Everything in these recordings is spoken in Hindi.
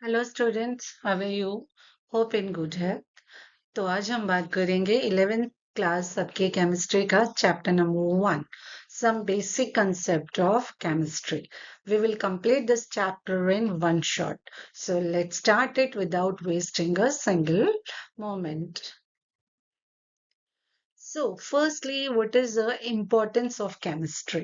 Hello students, how are you? Hope in good है। तो आज हम बात करेंगे 11th क्लास सबके केमिस्ट्री का chapter number 1, some basic concept of chemistry. We will complete this chapter in one shot. So let's start it without wasting a single moment. So, firstly, what is the importance of chemistry?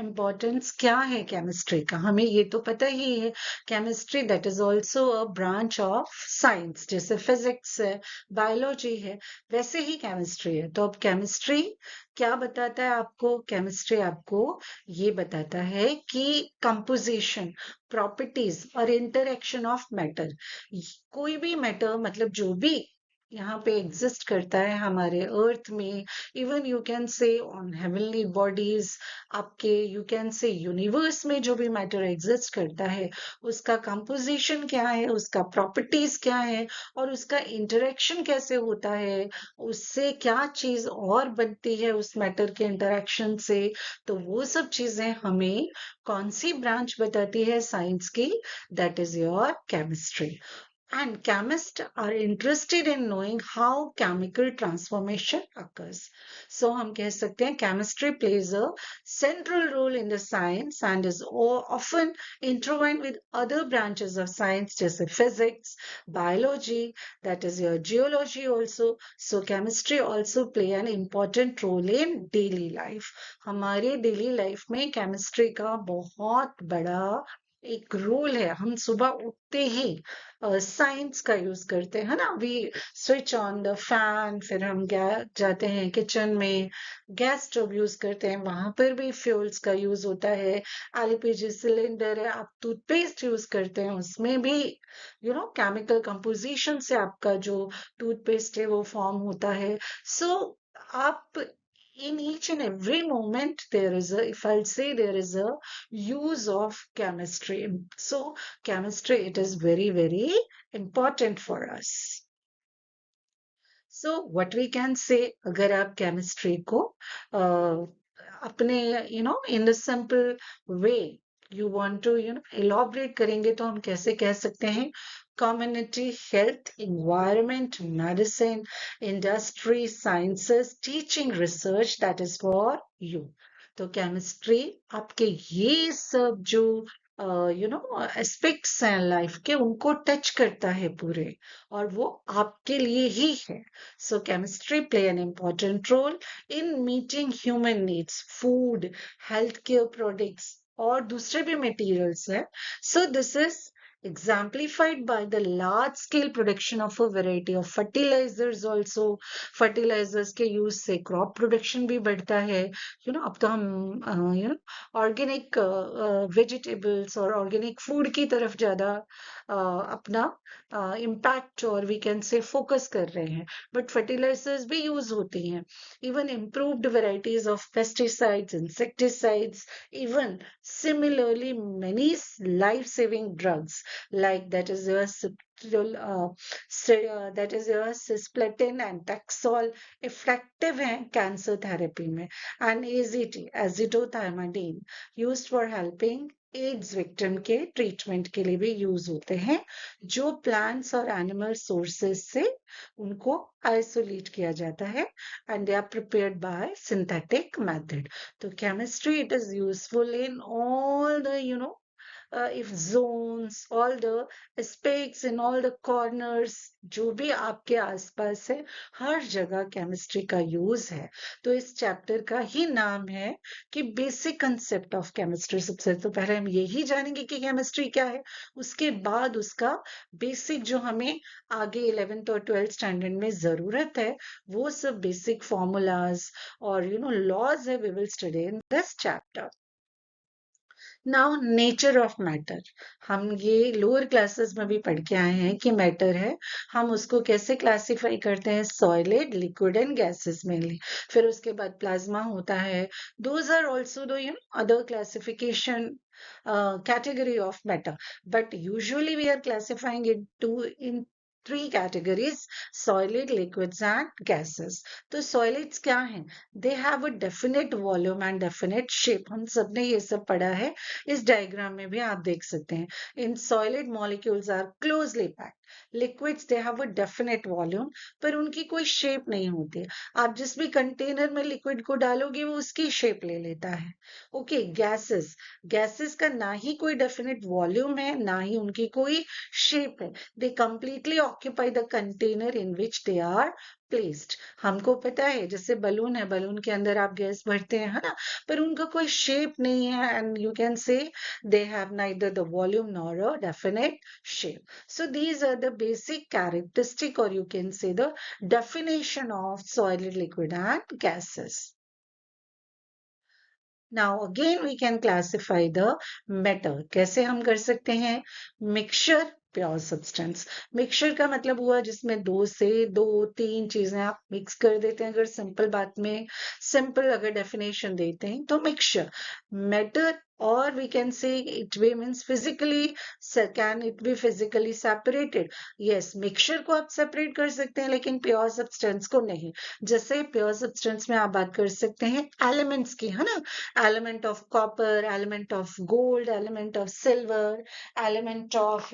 Importance क्या है chemistry का? हमें ये तो पता ही है. Chemistry that is also a branch of science. जैसे physics है, biology है, वैसे ही chemistry है. तो अब chemistry क्या बताता है आपको? Chemistry आपको ये बताता है कि composition, properties और interaction of matter. कोई भी matter मतलब जो भी यहाँ पे एग्जिस्ट करता है हमारे अर्थ में, इवन यू कैन से ऑन हेवनली बॉडीज, आपके यू कैन से यूनिवर्स में जो भी मैटर एग्जिस्ट करता है उसका कंपोजिशन क्या है, उसका प्रॉपर्टीज क्या है और उसका इंटरेक्शन कैसे होता है, उससे क्या चीज और बनती है उस मैटर के इंटरेक्शन से. तो वो सब चीजें हमें कौन सी ब्रांच बताती है साइंस की? That is your chemistry. And chemists are interested in knowing how chemical transformation occurs. So हम कह सकते हैं chemistry plays a central role in the science and is often intertwined with other branches of science जैसे physics, biology, that is your geology also. So chemistry also play an important role in daily life. हमारे daily life में chemistry का बहुत बड़ा एक रोल है. हम सुबह उठते ही साइंस का यूज करते हैं ना. We switch on the fan, फिर हम जाते हैं किचन में, गैस स्टोव यूज करते हैं, वहां पर भी फ्यूल्स का यूज होता है. एलपीजी सिलेंडर है, आप टूथपेस्ट यूज करते हैं, उसमें भी केमिकल कंपोजिशन से आपका जो टूथपेस्ट है वो फॉर्म होता है. सो आप in each and every moment there is a, if I'll say, there is a use of chemistry. So chemistry, it is very very important for us. So what we can say, अगर आप chemistry को अपने in the simple way you want to elaborate करेंगे, तो हम कैसे कह सकते हैं? Community, health, environment, medicine, industry, sciences, teaching, research, that is for you. तो केमिस्ट्री आपके ये सब जो एस्पेक्ट्स हैं लाइफ के, उनको टच करता है पूरे, और वो आपके लिए ही है. So chemistry play an important role in meeting human needs, food, healthcare products और दूसरे भी materials हैं. So this is exemplified by the large scale production of a variety of fertilizers also. Fertilizers के use से crop production भी बढ़ता है. अब तो हम ऑर्गेनिक वेजिटेबल्स और ऑर्गेनिक फूड की तरफ ज्यादा अपना इम्पैक्ट और वी कैन से फोकस कर रहे हैं. बट फर्टिलाइजर्स भी यूज होती हैं. Even improved varieties of pesticides, insecticides, even similarly many life-saving drugs like that is your that is your cisplatin and taxol effective हैं कैंसर थेरेपी में. And AZT, azithromycin, used for helping AIDS victim के ट्रीटमेंट के लिए भी यूज होते हैं, जो प्लांट्स और एनिमल सोर्सेस से उनको आइसोलेट किया जाता है, and they are prepared by synthetic method. तो chemistry, it is useful in all the if zones, all the spaces in all the corners, जो भी आपके आसपास है, हर जगह केमिस्ट्री का यूज है. तो इस चैप्टर का ही नाम है कि बेसिक कंसेप्ट ऑफ केमिस्ट्री. सबसे तो पहले हम यही जानेंगे कि केमिस्ट्री क्या है, उसके बाद उसका बेसिक जो हमें आगे 11th और 12th स्टैंडर्ड में जरूरत है, वो सब बेसिक फॉर्मूलाज और लॉज है, we will study in this chapter. Now nature of matter, हम ये लोअर क्लासेस में भी पढ़ के आए हैं कि मैटर है, हम उसको कैसे क्लासिफाई करते हैं? Solid, liquid and gases mainly. फिर उसके बाद प्लाज्मा होता है. Those are also the other classification category of matter, but usually we are classifying it to in three categories: solid, liquids and gases. तो solids क्या हैं? They have a definite volume and definite shape. हम सबने ये सब पढ़ा है, इस डायग्राम में भी आप देख सकते हैं. In solid, molecules are closely packed. Liquids, they have a definite volume, पर उनकी कोई शेप नहीं होती. आप जिस भी कंटेनर में लिक्विड को डालोगे वो उसकी शेप ले लेता है. ओके, गैसेस, गैसेस का ना ही कोई डेफिनेट वॉल्यूम है, ना ही उनकी कोई शेप है. They completely occupy the container in which they are placed. हमको पता है जैसे बलून है, बलून के अंदर आप गैस भरते हैं, है ना, पर उनका कोई शेप नहीं है. एंड यू कैन से they have neither the volume nor a definite shape. So these are the basic characteristic, or you can say the definition of solid, liquid and gases. Now again we can classify the matter. कैसे हम कर सकते हैं? Mixture, pure substance. मिक्सचर का मतलब हुआ जिसमें दो से दो तीन चीजें आप मिक्स कर देते हैं. अगर सिंपल बात में सिंपल अगर डेफिनेशन देते हैं तो mixture. Matter, or we can say it means physically, can it be physically separated? Yes, mixture को आप सेपरेट कर सकते हैं लेकिन प्योर सब्सटेंस को नहीं. जैसे प्योर सब्सटेंस में आप बात कर सकते हैं एलिमेंट्स की, है ना, element of copper, element of gold, element of silver, element of,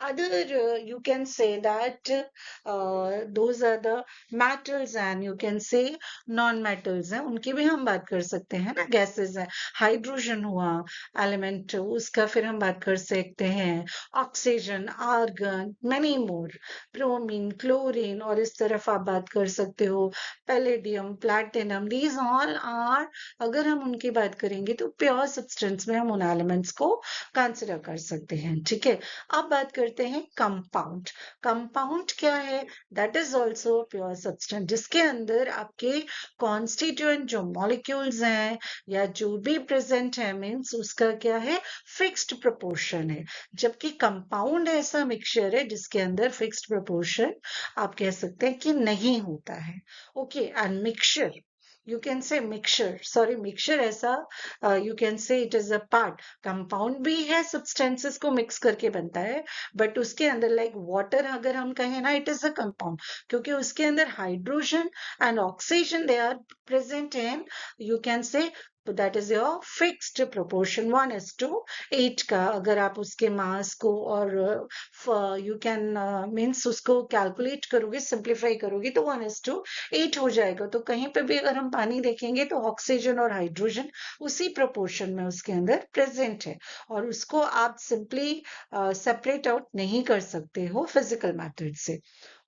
other, you can say that those are the metals, and you can say non-metals हैं, उनकी भी हम बात कर सकते हैं ना. गैसेस है, हाइड्रोजन हुआ एलिमेंट, उसका फिर हम बात कर सकते हैं oxygen, argon, many more, bromine, chlorine, और इस तरफ आप बात कर सकते हो palladium, platinum. These all are, अगर हम उनकी बात करेंगे तो प्योर सब्सटेंस में हम उन एलिमेंट्स को कंसिडर कर सकते हैं. ठीक है, अब बात करते हैं कंपाउंड. कंपाउंड क्या है? That is also pure substance, जिसके अंदर आपके कॉन्स्टिट्यूएंट जो मॉलिक्यूल्स हैं या जो भी प्रेजेंट है, मीन्स उसका क्या है? फिक्स्ड प्रोपोर्शन है. जबकि कंपाउंड ऐसा मिक्सचर है जिसके अंदर फिक्स्ड प्रोपोर्शन आप कह सकते हैं कि नहीं होता है. Okay, and mixture, you can say mixture ऐसा, you can say it is a part. Compound भी है, सब्सटेंसेस को मिक्स करके बनता है, बट उसके अंदर लाइक वाटर अगर हम कहें ना, इट इज अ कंपाउंड, क्योंकि उसके अंदर hydrogen and oxygen they are present in, you can say, तो that is your fixed proportion 1:8 का. अगर आप उसके मास को और यू कैन मीन्स उसको कैलकुलेट करोगे, सिंप्लीफाई करोगे तो 1:8 हो जाएगा. तो कहीं पे भी अगर हम पानी देखेंगे तो ऑक्सीजन और हाइड्रोजन उसी प्रोपोर्शन में उसके अंदर प्रेजेंट है, और उसको आप सिंपली सेपरेट आउट नहीं कर सकते हो फिजिकल मेथड से.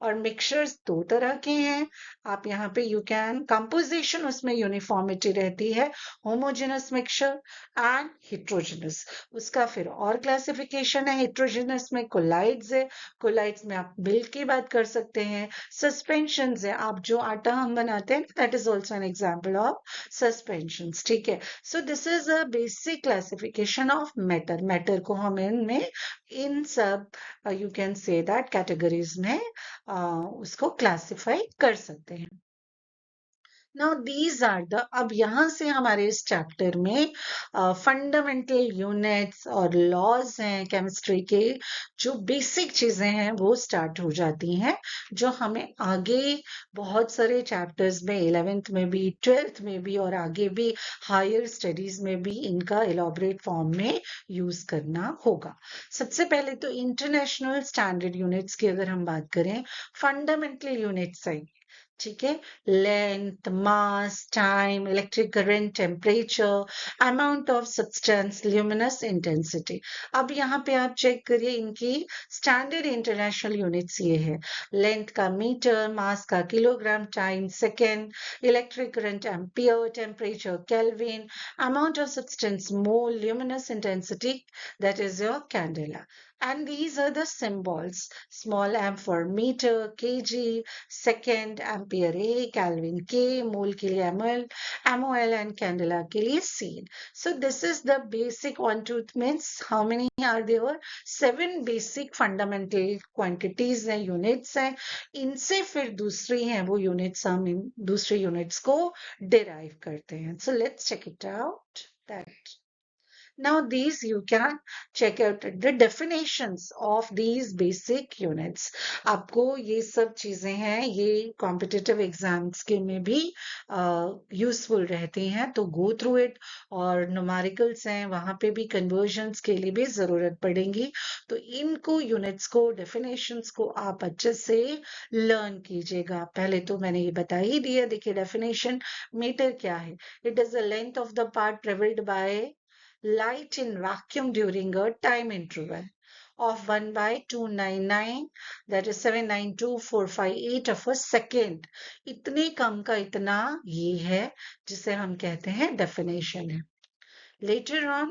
और मिक्सचर्स दो तरह के हैं. आप यहाँ पे यू कैन, कंपोजिशन उसमें यूनिफॉर्मिटी रहती है, होमोजेनस मिक्सचर एंड हिट्रोजेनस. उसका फिर और क्लासिफिकेशन है. हिट्रोजेनस में कोलाइड्स है, कोलाइड्स में आप मिल्क की बात कर सकते हैं. सस्पेंशंस है, आप जो आटा हम बनाते हैं, that is also an example of suspensions. ठीक है, so this is a basic classification of matter. Matter को हम इनमें इन सब, you can say that categories में उसको क्लासिफाई कर सकते हैं. नाउ दीज आर द, अब यहां से हमारे इस चैप्टर में फंडामेंटल यूनिट्स और लॉज हैं केमिस्ट्री के, जो बेसिक चीजें हैं वो स्टार्ट हो जाती हैं, जो हमें आगे बहुत सारे चैप्टर्स में 11th में भी, 12th में भी, और आगे भी हायर स्टडीज में भी इनका इलाबोरेट फॉर्म में यूज करना होगा. सबसे पहले तो इंटरनेशनल स्टैंडर्ड यूनिट्स की अगर हम बात करें, फंडामेंटल यूनिट्स है, ठीक है, length, mass, time, electric current, temperature, amount of substance, luminous intensity. अब यहाँ पे आप चेक करिए, इनकी स्टैंडर्ड इंटरनेशनल यूनिट्स ये है. लेंथ का मीटर, मास का kilogram, time second, electric current ampere, temperature kelvin, amount of substance mole, luminous intensity, that is your candela. And these are the symbols: small m for meter, kg, second, ampere A, Kelvin K, mole के लिए ml, mol, and candela के लिए C. So this is the basic one, two, means how many are there? 7 basic fundamental quantities हैं, units हैं. इनसे फिर दूसरी हैं वो units, हम इन दूसरी units को derive करते हैं. So let's check it out. That Now, these you can check out the definitions of these basic units. आपको ये सब चीजें हैं, ये कॉम्पिटिटिव एग्जाम्स के में भी यूजफुल रहती हैं, तो गो थ्रू इट. और न्यूमेरिकल्स हैं, वहां पे भी कन्वर्जन्स के लिए भी जरूरत पड़ेगी. तो इनको यूनिट्स को, डेफिनेशंस को आप अच्छे से लर्न कीजिएगा. पहले तो मैंने ये बता ही दिया. देखिए डेफिनेशन, मीटर क्या है? It is the length of the part travelled by light in vacuum during a time interval of 1 by 299, that is 792,458 of a second. इतने कम का इतना ये है जिसे हम कहते हैं डेफिनेशन है. Later on,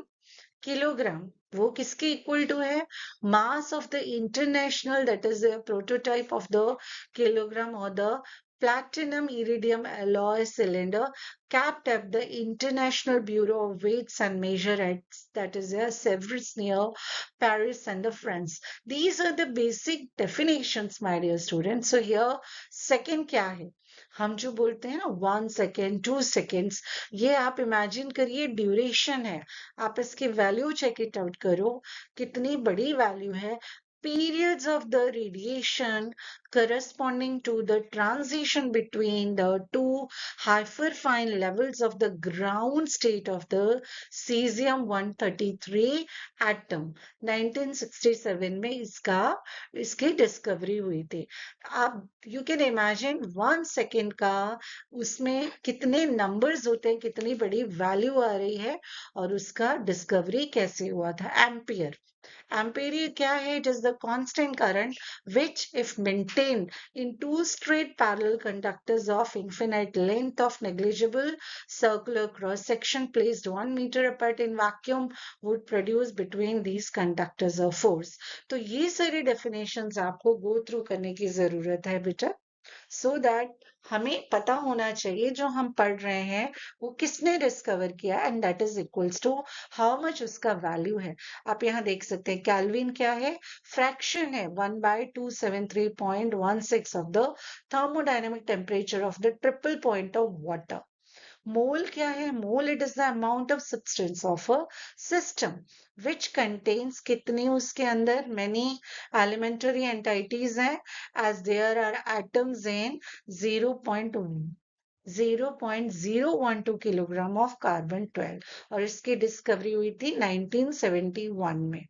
किलोग्राम वो किसके इक्वल टू है? Mass of the international, that is the prototype of the kilogram और the platinum iridium alloy cylinder capped at the International Bureau of Weights and Measures, that is Sèvres near Paris and the France. These are the basic definitions, my dear students. So here second क्या है? हम जो बोलते हैं ना 1 सेकेंड 2 सेकेंड्स, ये आप इमेजिन करिए ड्यूरेशन है. आप इसकी वैल्यू चेक इट आउट करो, कितनी बड़ी वैल्यू है. Periods of the radiation corresponding to the transition between the two hyperfine levels of the ground state of the cesium-133 atom. 1967 में इसकी डिस्कवरी हुई थी. आप यू कैन इमेजिन 1 सेकेंड का उसमें कितने नंबर्स होते हैं, कितनी बड़ी वैल्यू आ रही है, और उसका डिस्कवरी कैसे हुआ था. एम्पियर. Ampere क्या है? It is the constant current which, if maintained in two straight parallel conductors of infinite length of negligible circular cross section placed 1 meter apart in vacuum, would produce between these conductors a force. तो ये सारी definitions आपको go through करने की जरूरत है बेटा, so that हमें पता होना चाहिए जो हम पढ़ रहे हैं वो किसने डिस्कवर किया, and that is equals to how much उसका वैल्यू है. आप यहाँ देख सकते हैं कैल्विन क्या है? फ्रैक्शन है 1/273.16 of the thermodynamic temperature of the triple point of water. Mole क्या है? Mole, it is the amount of substance of a system which contains, कितनी उसके अंदर, मेनी एलिमेंटरी एंटाइटीज हैं, as there are atoms in 0.012 kilogram of carbon 12, और इसकी डिस्कवरी हुई थी 1971 में.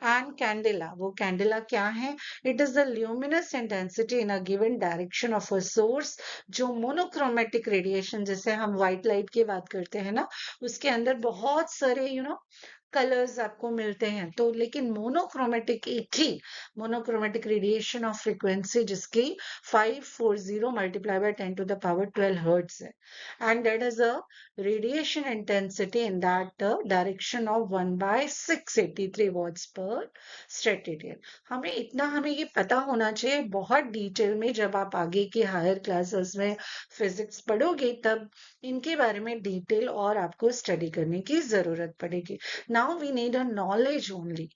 एंड कैंडेला, वो कैंडेला क्या है? It is the luminous intensity in a given direction of a source, जो मोनोक्रोमेटिक रेडिएशन, जैसे हम व्हाइट लाइट की बात करते हैं ना, उसके अंदर बहुत सारे कलर्स आपको मिलते हैं, तो लेकिन मोनोक्रोमेटिक एक ही मोनोक्रोमेटिक रेडिएशन ऑफ फ्रीक्वेंसी जिसकी 540 multiply by 10 to the power 12 hertz है, and that is a radiation intensity in that direction of 1/683 watts per statadian. हमें ये पता होना चाहिए बहुत डिटेल में. जब आप आगे की हायर क्लासेस में फिजिक्स पढ़ोगे तब इनके बारे में डिटेल और आपको स्टडी करने की जरूरत पड़ेगी. Now we need a knowledge only.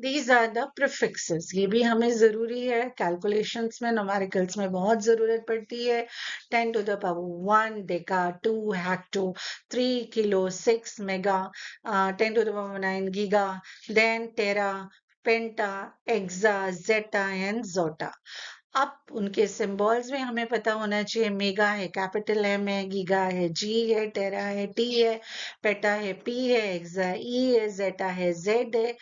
These are the prefixes. ये भी हमें जरूरी है. कैलकुलेशंस में, न्यूमेरिकल्स में बहुत जरूरत पड़ती है. 10 to the power 1 deca, 2 hecto, 3 kilo, 6 mega, 10 to the power 9 giga, then tera, penta, exa, zetta and yotta. अब उनके सिंबल्स में हमें पता होना चाहिए. मेगा है कैपिटल एम है, गीगा है जी है, टेरा है टी है, पेटा है पी है, एक्सा ई है, जेटा है जेड है,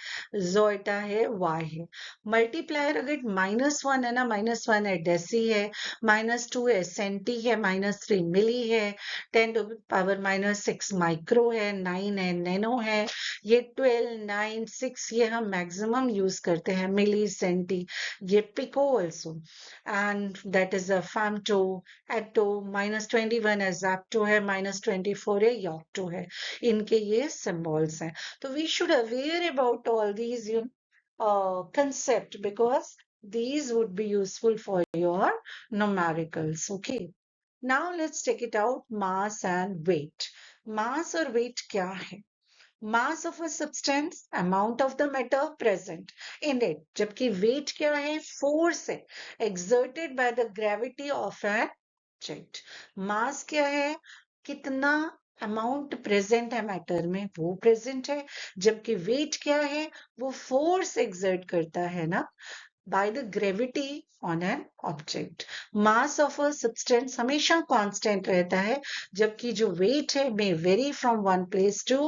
जोइटा है वाई है. मल्टीप्लायर अगर -1 है ना, -1 है डेसी है, -2 है सेंटी है, -3 मिली है, 10 टू पावर -6 माइक्रो है, 9 है नैनो है, ये 12 9 6 ये हम मैक्सिमम यूज करते हैं, मिली सेंटी. ये pico also, and that is a femto, atto, -21 है, zapto है, -24 है, yocto है. इनके ये symbols हैं. तो we should aware about all these concept, because these would be useful for your numericals. Okay. Now let's take it out. Mass and weight. Mass और weight क्या है? Mass of a substance, amount of the matter present in it. जबकि weight क्या है? Force है, exerted by the gravity of an object. Mass क्या है? कितना अमाउंट प्रेजेंट है मैटर में वो प्रेजेंट है, जबकि वेट क्या है, वो फोर्स एक्सर्ट करता है ना by the gravity on an object. Mass of a substance हमेशा constant रहता है, जबकि जो weight है may vary from one place to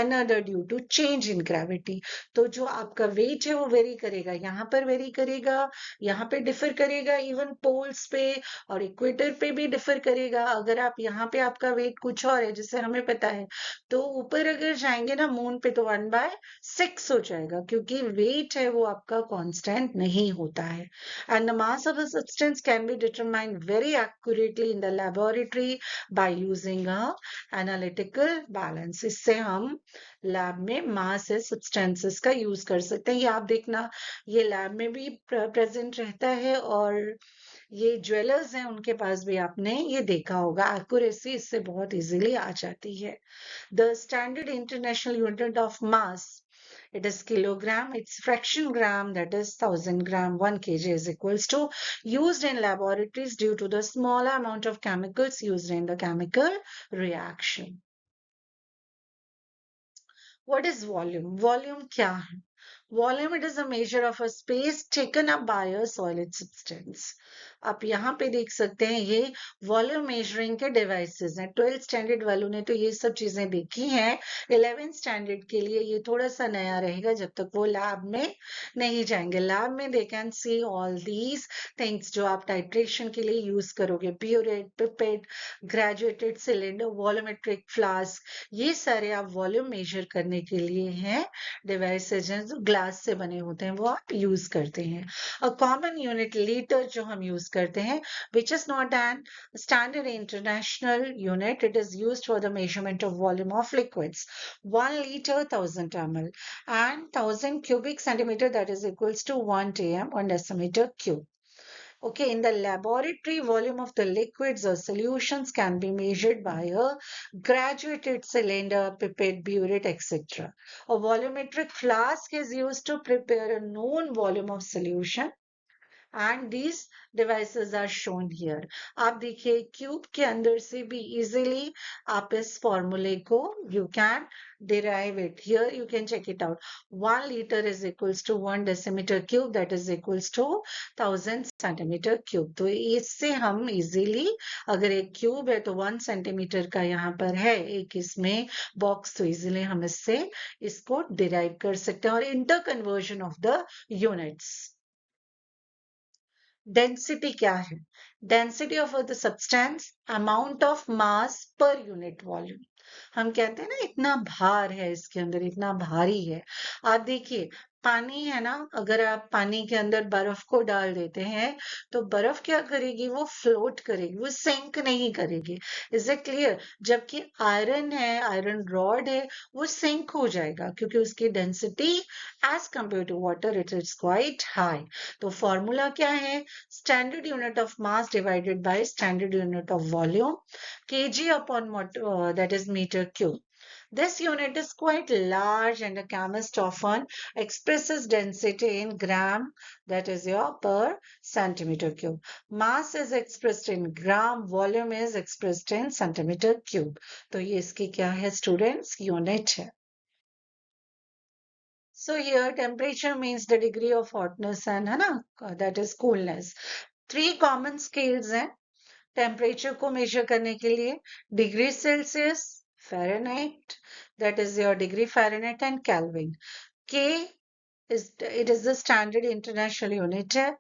another due to change in gravity. तो जो आपका weight है वो vary करेगा, यहाँ पर vary करेगा, यहाँ पे differ करेगा, even poles पे और equator पे भी differ करेगा. अगर आप यहाँ पे आपका weight कुछ और है, जैसे हमें पता है, तो ऊपर अगर जाएंगे ना मून पे तो 1/6 हो जाएगा, क्योंकि weight है वो आपका constant नहीं होता है. And the mass of a substance can be determined very accurately in the laboratory by using a analytical balance. इससे हम लैब में मास है सब्सटेंसेस का यूज कर सकते हैं. ये आप देखना, ये लैब में भी प्रेजेंट रहता है, और ये ज्वेलर्स हैं उनके पास भी आपने ये देखा होगा. एक्यूरेसी इससे बहुत इजीली आ जाती है. The standard international unit of mass, it is kilogram, it's fraction gram, that is 1000 gram, 1 kg is equals to, used in laboratories due to the smaller amount of chemicals used in the chemical reaction. What is volume? Volume क्या है? Volume, it is a measure of a space taken up by a solid substance. आप यहाँ पे देख सकते हैं ये वॉल्यूम मेजरिंग के डिवाइसेस हैं. 12th स्टैंडर्ड वालों ने तो ये सब चीजें देखी हैं. 11th स्टैंडर्ड के लिए ये थोड़ा सा नया रहेगा जब तक वो लैब में नहीं जाएंगे. लैब में they can see all these things जो आप टाइट्रेशन के लिए यूज करोगे. Burette, pipette, graduated cylinder, volumetric flask, ये सारे आप वॉल्यूम मेजर करने के लिए हैं डिवाइसेज हैं जो ग्लास से बने होते हैं, वो आप यूज करते हैं. अ कॉमन यूनिट लीटर जो हम यूज करते हैं, which is not an standard international unit, it is used for the measurement of volume of liquids. 1 liter 1000 ml and 1000 cubic centimeter, that is equals to 1 tm, 1 decimeter cube. Okay, in the laboratory, volume of the liquids or solutions can be measured by a graduated cylinder, pipette, burette, etc. A volumetric flask is used to prepare a known volume of solution, and these devices are shown here. आप देखिए क्यूब के अंदर से भी easily आप इस फॉर्मूले को you can derive it. Here you can check it out. 1 liter is equals to 1 decimeter cube, that is equals to 1000 centimeter cube. तो इससे हम easily, अगर एक क्यूब है तो 1 सेंटीमीटर का यहाँ पर है एक इसमें बॉक्स, तो इजीली हम इससे इसको डिराइव कर सकते हैं. और inter conversion of the units. Density क्या है? Density of the substance, amount of mass per unit volume. हम कहते हैं ना इतना भार है इसके अंदर, इतना भारी है. आप देखिए पानी है ना, अगर आप पानी के अंदर बर्फ को डाल देते हैं तो बर्फ क्या करेगी, वो फ्लोट करेगी, वो सिंक नहीं करेगी. Is it clear? जबकि आयरन है, आयरन रॉड है, वो सिंक हो जाएगा क्योंकि उसकी density as compare to water it is quite high. तो फॉर्मूला क्या है? Standard unit of mass divided by standard unit of volume, kg upon that is meter cube. This unit is quite large and a chemist often expresses density in gram, that is your per centimeter cube. Mass is expressed in gram, volume is expressed in centimeter cube. तो ये इसकी क्या है students? Unit है. So here temperature means the degree of hotness and है ना, that is coolness. 3 common scales हैं टेम्परेचर को मेजर करने के लिए. Degree Celsius, Fahrenheit, that is your degree Fahrenheit, and Kelvin. K it is the standard international unit है.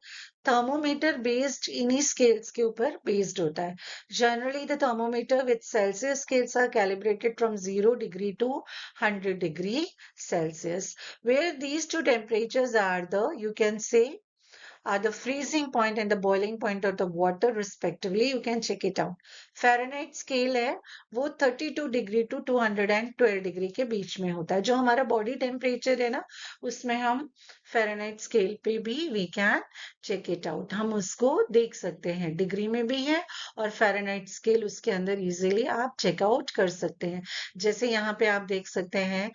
थर्मोमीटर बेस्ड इन्हीं स्केल्स के ऊपर बेस्ड होता है. Generally the thermometer with Celsius scales are calibrated from 0 degree to 100 degree Celsius. Where these two temperatures are the, you can say, the freezing point and the boiling point of the water respectively. You can check it out. Fahrenheit scale है वो 32 डिग्री टू 212 डिग्री के बीच में होता है. जो हमारा बॉडी टेम्परेचर है ना, उसमें हम Fahrenheit स्केल पे भी we can check it out. हम उसको देख सकते हैं, डिग्री में भी है और Fahrenheit स्केल उसके अंदर इजीली आप चेकआउट कर सकते हैं. जैसे यहाँ पे आप देख सकते हैं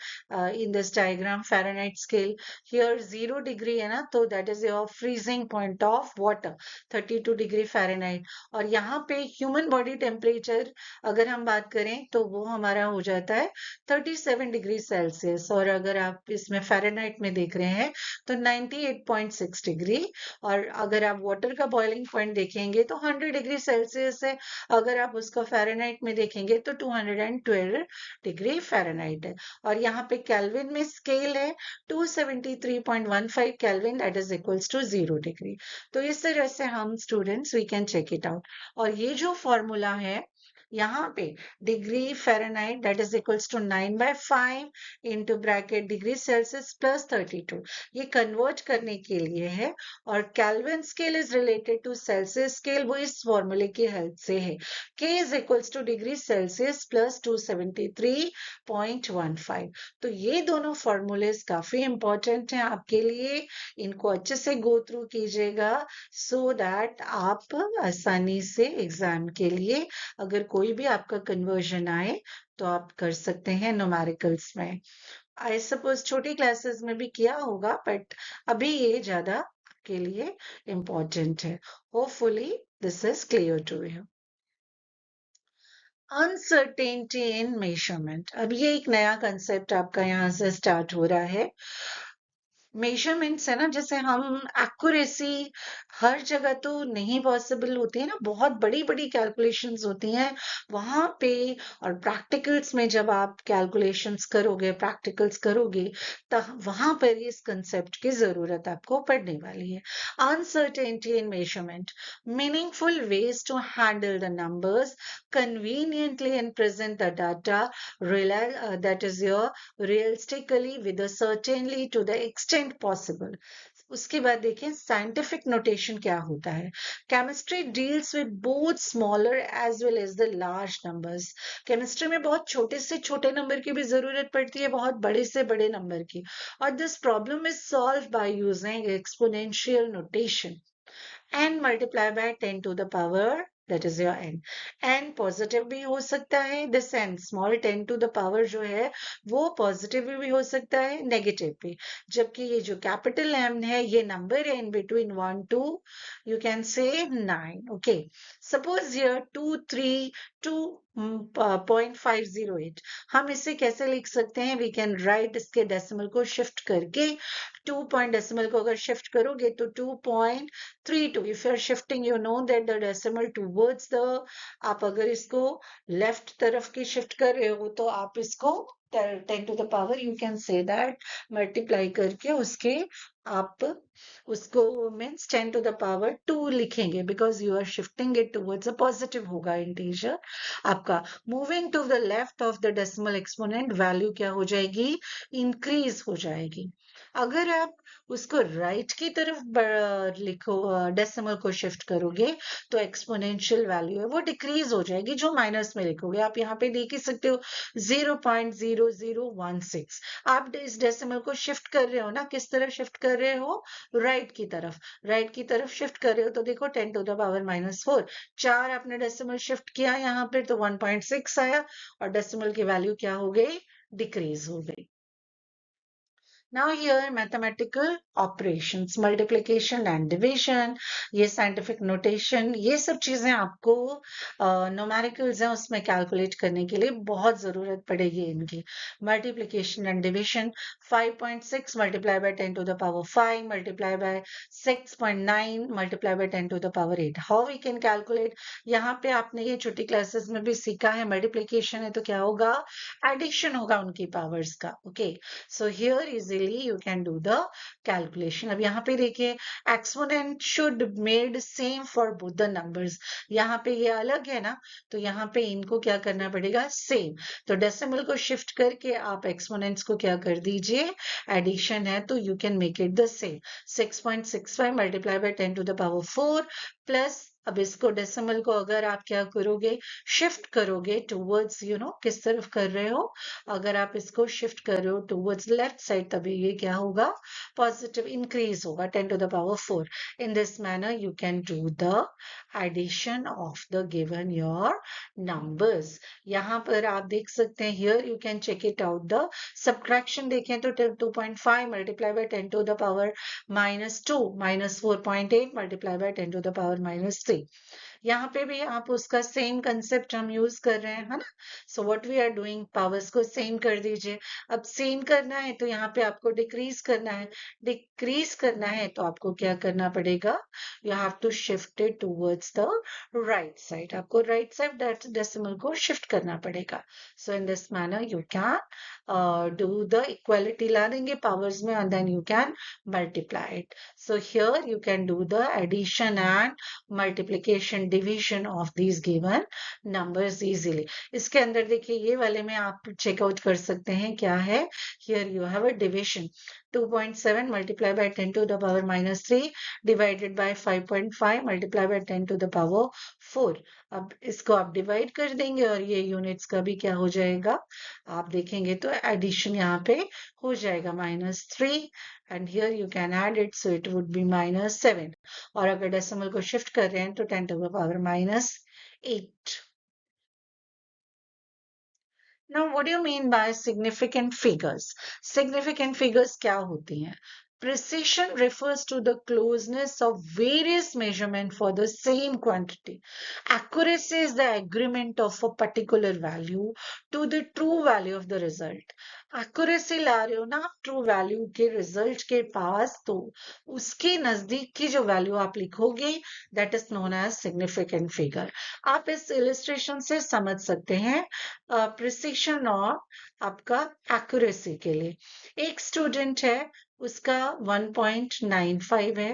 in this diagram Fahrenheit scale, here 0 degree है ना, तो that is your freezing boiling point of water 32 degree Fahrenheit. और यहाँ पे ह्यूमन बॉडी टेम्परेचर अगर हम बात करें तो वो हमारा हो जाता है 37 डिग्री सेल्सियस। और अगर आप इसमें फ़ारेनहाइट में देख रहे हैं तो 98.6 डिग्री। और अगर आप वाटर का बॉइलिंग पॉइंट देखेंगे तो 100 डिग्री सेल्सियस है। अगर आप उसका फ़ारेनहाइट में देखेंगे तो 212 डिग्री फ़ारेनहाइट है। और यहाँ पे केल्विन में स्केल है 273.15 kelvin, that is equals to 0 degree. तो इस तरह से हम students we can check it out. और ये जो फॉर्मूला है यहाँ पे degree Fahrenheit that is equals to 9/5 into bracket degree Celsius plus 32, ये कन्वर्ट करने के लिए है। और Kelvin scale is related to Celsius scale, वो इस फॉर्मूले की हेल्प से है। K is equals to degree Celsius plus 273.15। तो ये दोनों फॉर्मूलेस काफी इंपॉर्टेंट हैं आपके लिए, इनको अच्छे से गो थ्रू कीजिएगा सो दैट आप आसानी से एग्जाम के लिए अगर कोई भी आपका कन्वर्जन आए तो आप कर सकते हैं न्यूमेरिकल्स में। आई सपोज छोटी क्लासेस में भी किया होगा बट अभी ये ज्यादा आपके लिए इम्पोर्टेंट है। Hopefully this is clear to you. Uncertainty in measurement, अब ये एक नया कंसेप्ट आपका यहाँ से स्टार्ट हो रहा है। मेजरमेंट्स है ना, जैसे हम एक्यूरेसी हर जगह तो नहीं पॉसिबल होती है ना, बहुत बड़ी बड़ी कैलकुलेशंस होती हैं वहां पे। और प्रैक्टिकल्स में जब आप कैलकुलेशंस करोगे, प्रैक्टिकल्स करोगे, तब वहां पर इस कंसेप्ट की जरूरत आपको पड़ने वाली है। Uncertainty in measurement, meaningful ways to handle the numbers conveniently and present the data that is your realistically with a certainly to the extent possible। उसके बाद देखें साइंटिफिक नोटेशन क्या होता है। Chemistry deals with both smaller as well as the large numbers. Chemistry में बहुत छोटे से छोटे नंबर की भी जरूरत पड़ती है, बहुत बड़े से बड़े नंबर की। और this problem is solve by using exponential notation. n multiply by 10 to the power that is your n। n positive भी हो सकता है, this n small 10 to the power जो है वो पॉजिटिव भी हो सकता है, नेगेटिव भी। जबकि ये जो कैपिटल m है ये नंबर है in between 1 to you can say 9। Okay, suppose here 232.508, हम इसे कैसे लिख सकते हैं? वी कैन राइट इसके डेसिमल को शिफ्ट करके, 2 पॉइंट डेसिमल को अगर शिफ्ट करोगे तो 2.32। If you are shifting you know that the decimal towards the, आप अगर इसको लेफ्ट तरफ की शिफ्ट कर रहे हो तो आप इसको 10 to the power you can say that multiply करके उसके आप उसको मीन्स 10 to the power 2 लिखेंगे, because you are shifting it towards a positive होगा इंटीजर आपका। Moving to the left of the decimal exponent, value क्या हो जाएगी? इंक्रीज हो जाएगी। अगर आप उसको राइट की तरफ लिखो, डेसिमल को शिफ्ट करोगे तो एक्सपोनेंशियल वैल्यू है वो डिक्रीज हो जाएगी, जो माइनस में लिखोगे। आप यहाँ पे देख ही सकते हो 0.0016। आप इस डेसिमल को शिफ्ट कर रहे हो ना, किस तरफ शिफ्ट कर रहे हो? राइट की तरफ। राइट की तरफ शिफ्ट कर रहे हो तो देखो 10 to the power -4, 4 आपने डेसिमल शिफ्ट किया यहाँ पे तो 1.6 आया और डेसिमल की वैल्यू क्या हो गई? डिक्रीज हो गई। Now here mathematical operations, multiplication and division, ये scientific notation, ये सब चीजें आपको न्यूमेरिकल्स हैं उसमें कैलकुलेट करने के लिए बहुत जरूरत पड़ेगी इनकी। multiplication and division, 5.6 multiply by 10 to the power 5 multiply by 6.9 multiply by 10 to the power 8। How we can calculate? यहाँ पे आपने ये छोटी क्लासेस में भी सीखा है, मल्टीप्लीकेशन है तो क्या होगा? एडिशन होगा उनकी पावर्स का। Okay, so here easily you can do the calculation। अब यहाँ पे देखिए exponent should made same for both the numbers। यहाँ पे ये अलग है ना, तो यहाँ पे इनको क्या करना पड़ेगा? सेम। तो डेसिमल को शिफ्ट करके आप एक्सपोनेंट्स को क्या कर दीजिए? एडिशन है तो you can make it the same। 6.65 multiply by 10 to the power 4 plus अब इसको डेसिमल को अगर आप क्या करोगे, शिफ्ट करोगे टूवर्ड्स किस तरफ कर रहे हो, अगर आप इसको शिफ्ट कर रहे हो टूवर्ड्स लेफ्ट साइड, तभी ये क्या होगा, पॉजिटिव इंक्रीज होगा 10 to the power 4. In this manner you can do the addition of the given your numbers. यहाँ पर आप देख सकते हैं, here you can check it out, the subtraction देखें तो 2.5 multiplied by 10 to the power minus 2 minus 4.8 multiplied by 10 to the power minus 3. यहाँ पे भी आप उसका सेम कंसेप्ट हम यूज कर रहे हैं, है ना. So what we are doing, powers को सेम कर दीजिए. अब सेम करना है तो यहाँ पे आपको डिक्रीज करना है. डिक्रीज करना है तो आपको क्या करना पड़ेगा, you have to shift it towards the right side. आपको राइट साइड डेसिमल को शिफ्ट करना पड़ेगा. So in this manner you can do the equality, ला देंगे पावर्स में, and then you can multiply it. So here you can do the addition and multiplication division of these given numbers easily. इसके अंदर देखिए ये वाले में आप चेकआउट कर सकते हैं क्या है. Here you have a division, 2.7 multiplied by 10 to the power minus 3 divided by 5.5 multiplied by 10 to the power 4. अब इसको आप डिवाइड कर देंगे और ये यूनिट्स का भी क्या हो जाएगा, आप देखेंगे तो एडिशन यहाँ पे हो जाएगा -3, and here you can add it, so it would be -7. और अगर डेसिमल को शिफ्ट कर रहे हैं तो 10 to the power -8. Now, what do you mean by significant figures? Significant figures क्या होती हैं? Precision refers to the closeness of various measurement for the same quantity. Accuracy is the agreement of a particular value to the true value of the result. Accuracy ला रहे हो ना आप true value के result के पास, तो उसके नजदीक की जो value आप लिखोगे, that is known as significant figure. आप इस illustration से समझ सकते हैं प्रिसिशन और आपका एक्यूरेसी के लिए. एक स्टूडेंट है, उसका 1.95 है,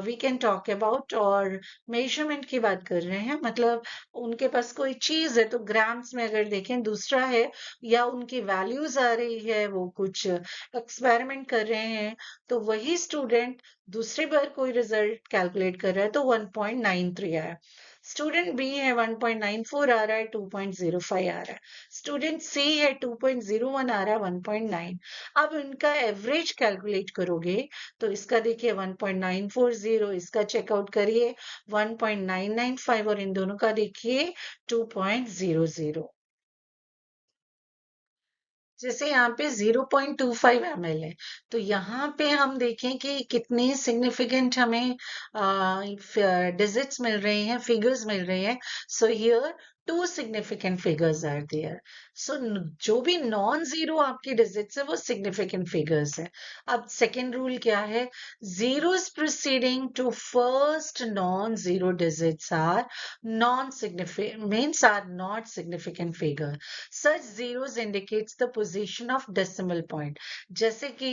वी कैन टॉक अबाउट, और मेजरमेंट की बात कर रहे हैं, मतलब उनके पास कोई चीज है तो ग्राम्स में अगर देखें, दूसरा है या उनकी वैल्यूज आ रही है, वो कुछ एक्सपेरिमेंट कर रहे हैं, तो वही स्टूडेंट दूसरी बार कोई रिजल्ट कैलकुलेट कर रहा है तो 1.93 आया. स्टूडेंट बी है 1.94 आ रहा है, 2.05 आ रहा है. स्टूडेंट सी है 2.01 आ रहा है, 1.9. अब इनका एवरेज कैलकुलेट करोगे तो इसका देखिए 1.940, इसका चेकआउट करिए 1.995, और इन दोनों का देखिए 2.00. जैसे यहाँ पे 0.25 ml है, तो यहाँ पे हम देखें कि कितने सिग्निफिकेंट हमें डिजिट्स मिल रहे हैं, फिगर्स मिल रहे हैं. So here 2 significant figures are there. So जो भी नॉन जीरो आपकी डिजिट्स है वो सिग्निफिकेंट फिगर्स है. अब सेकेंड रूल क्या है, zeros preceding to first non zero digits are non significant, means are not significant figure. Such zeros indicates the position of decimal point. जैसे कि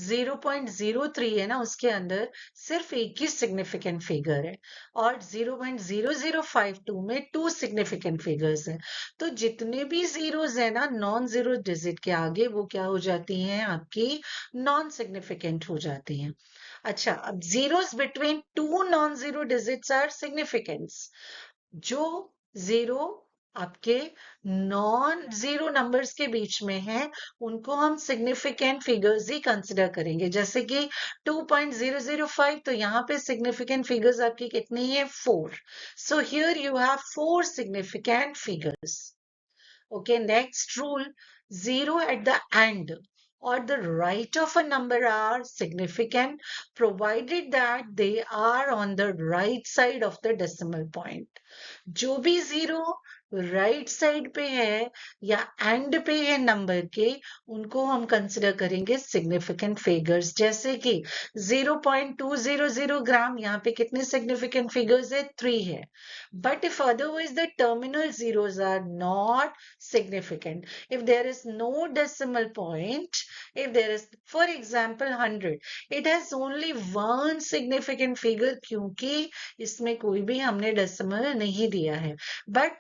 0.03 है ना, उसके अंदर सिर्फ एक ही सिग्निफिकेंट फिगर है, और 0.0052 में 2 सिग्निफिकेंट फिगर्स हैं. तो जितने भी जीरोस है ना नॉन जीरो डिजिट के आगे, वो क्या हो जाती हैं, आपकी नॉन सिग्निफिकेंट हो जाती हैं. अच्छा, अब zeros between 2 non zero digits are significants. जो जीरो आपके नॉन जीरो नंबर्स के बीच में है, उनको हम सिग्निफिकेंट फिगर्स ही कंसिडर करेंगे. जैसे कि 2.005, तो यहाँ पे सिग्निफिकेंट फिगर्स आपकी कितनी है, 4. सो here you have 4 significant figures. Okay, next rule, zero at the end or the right of a number are significant provided that they are on the right side of the decimal point. जो भी जीरो राइट साइड पे है या एंड पे है नंबर के, उनको हम कंसिडर करेंगे सिग्निफिकेंट फिगर्स. जैसे कि 0.200 ग्राम, यहाँ पे कितने सिग्निफिकेंट फिगर्स है, 3 है. But if otherwise the terminal zeros are not significant, if there is no decimal point, if there is, for example, 100, it has only one significant figure क्योंकि इसमें कोई भी हमने decimal नहीं दिया है. But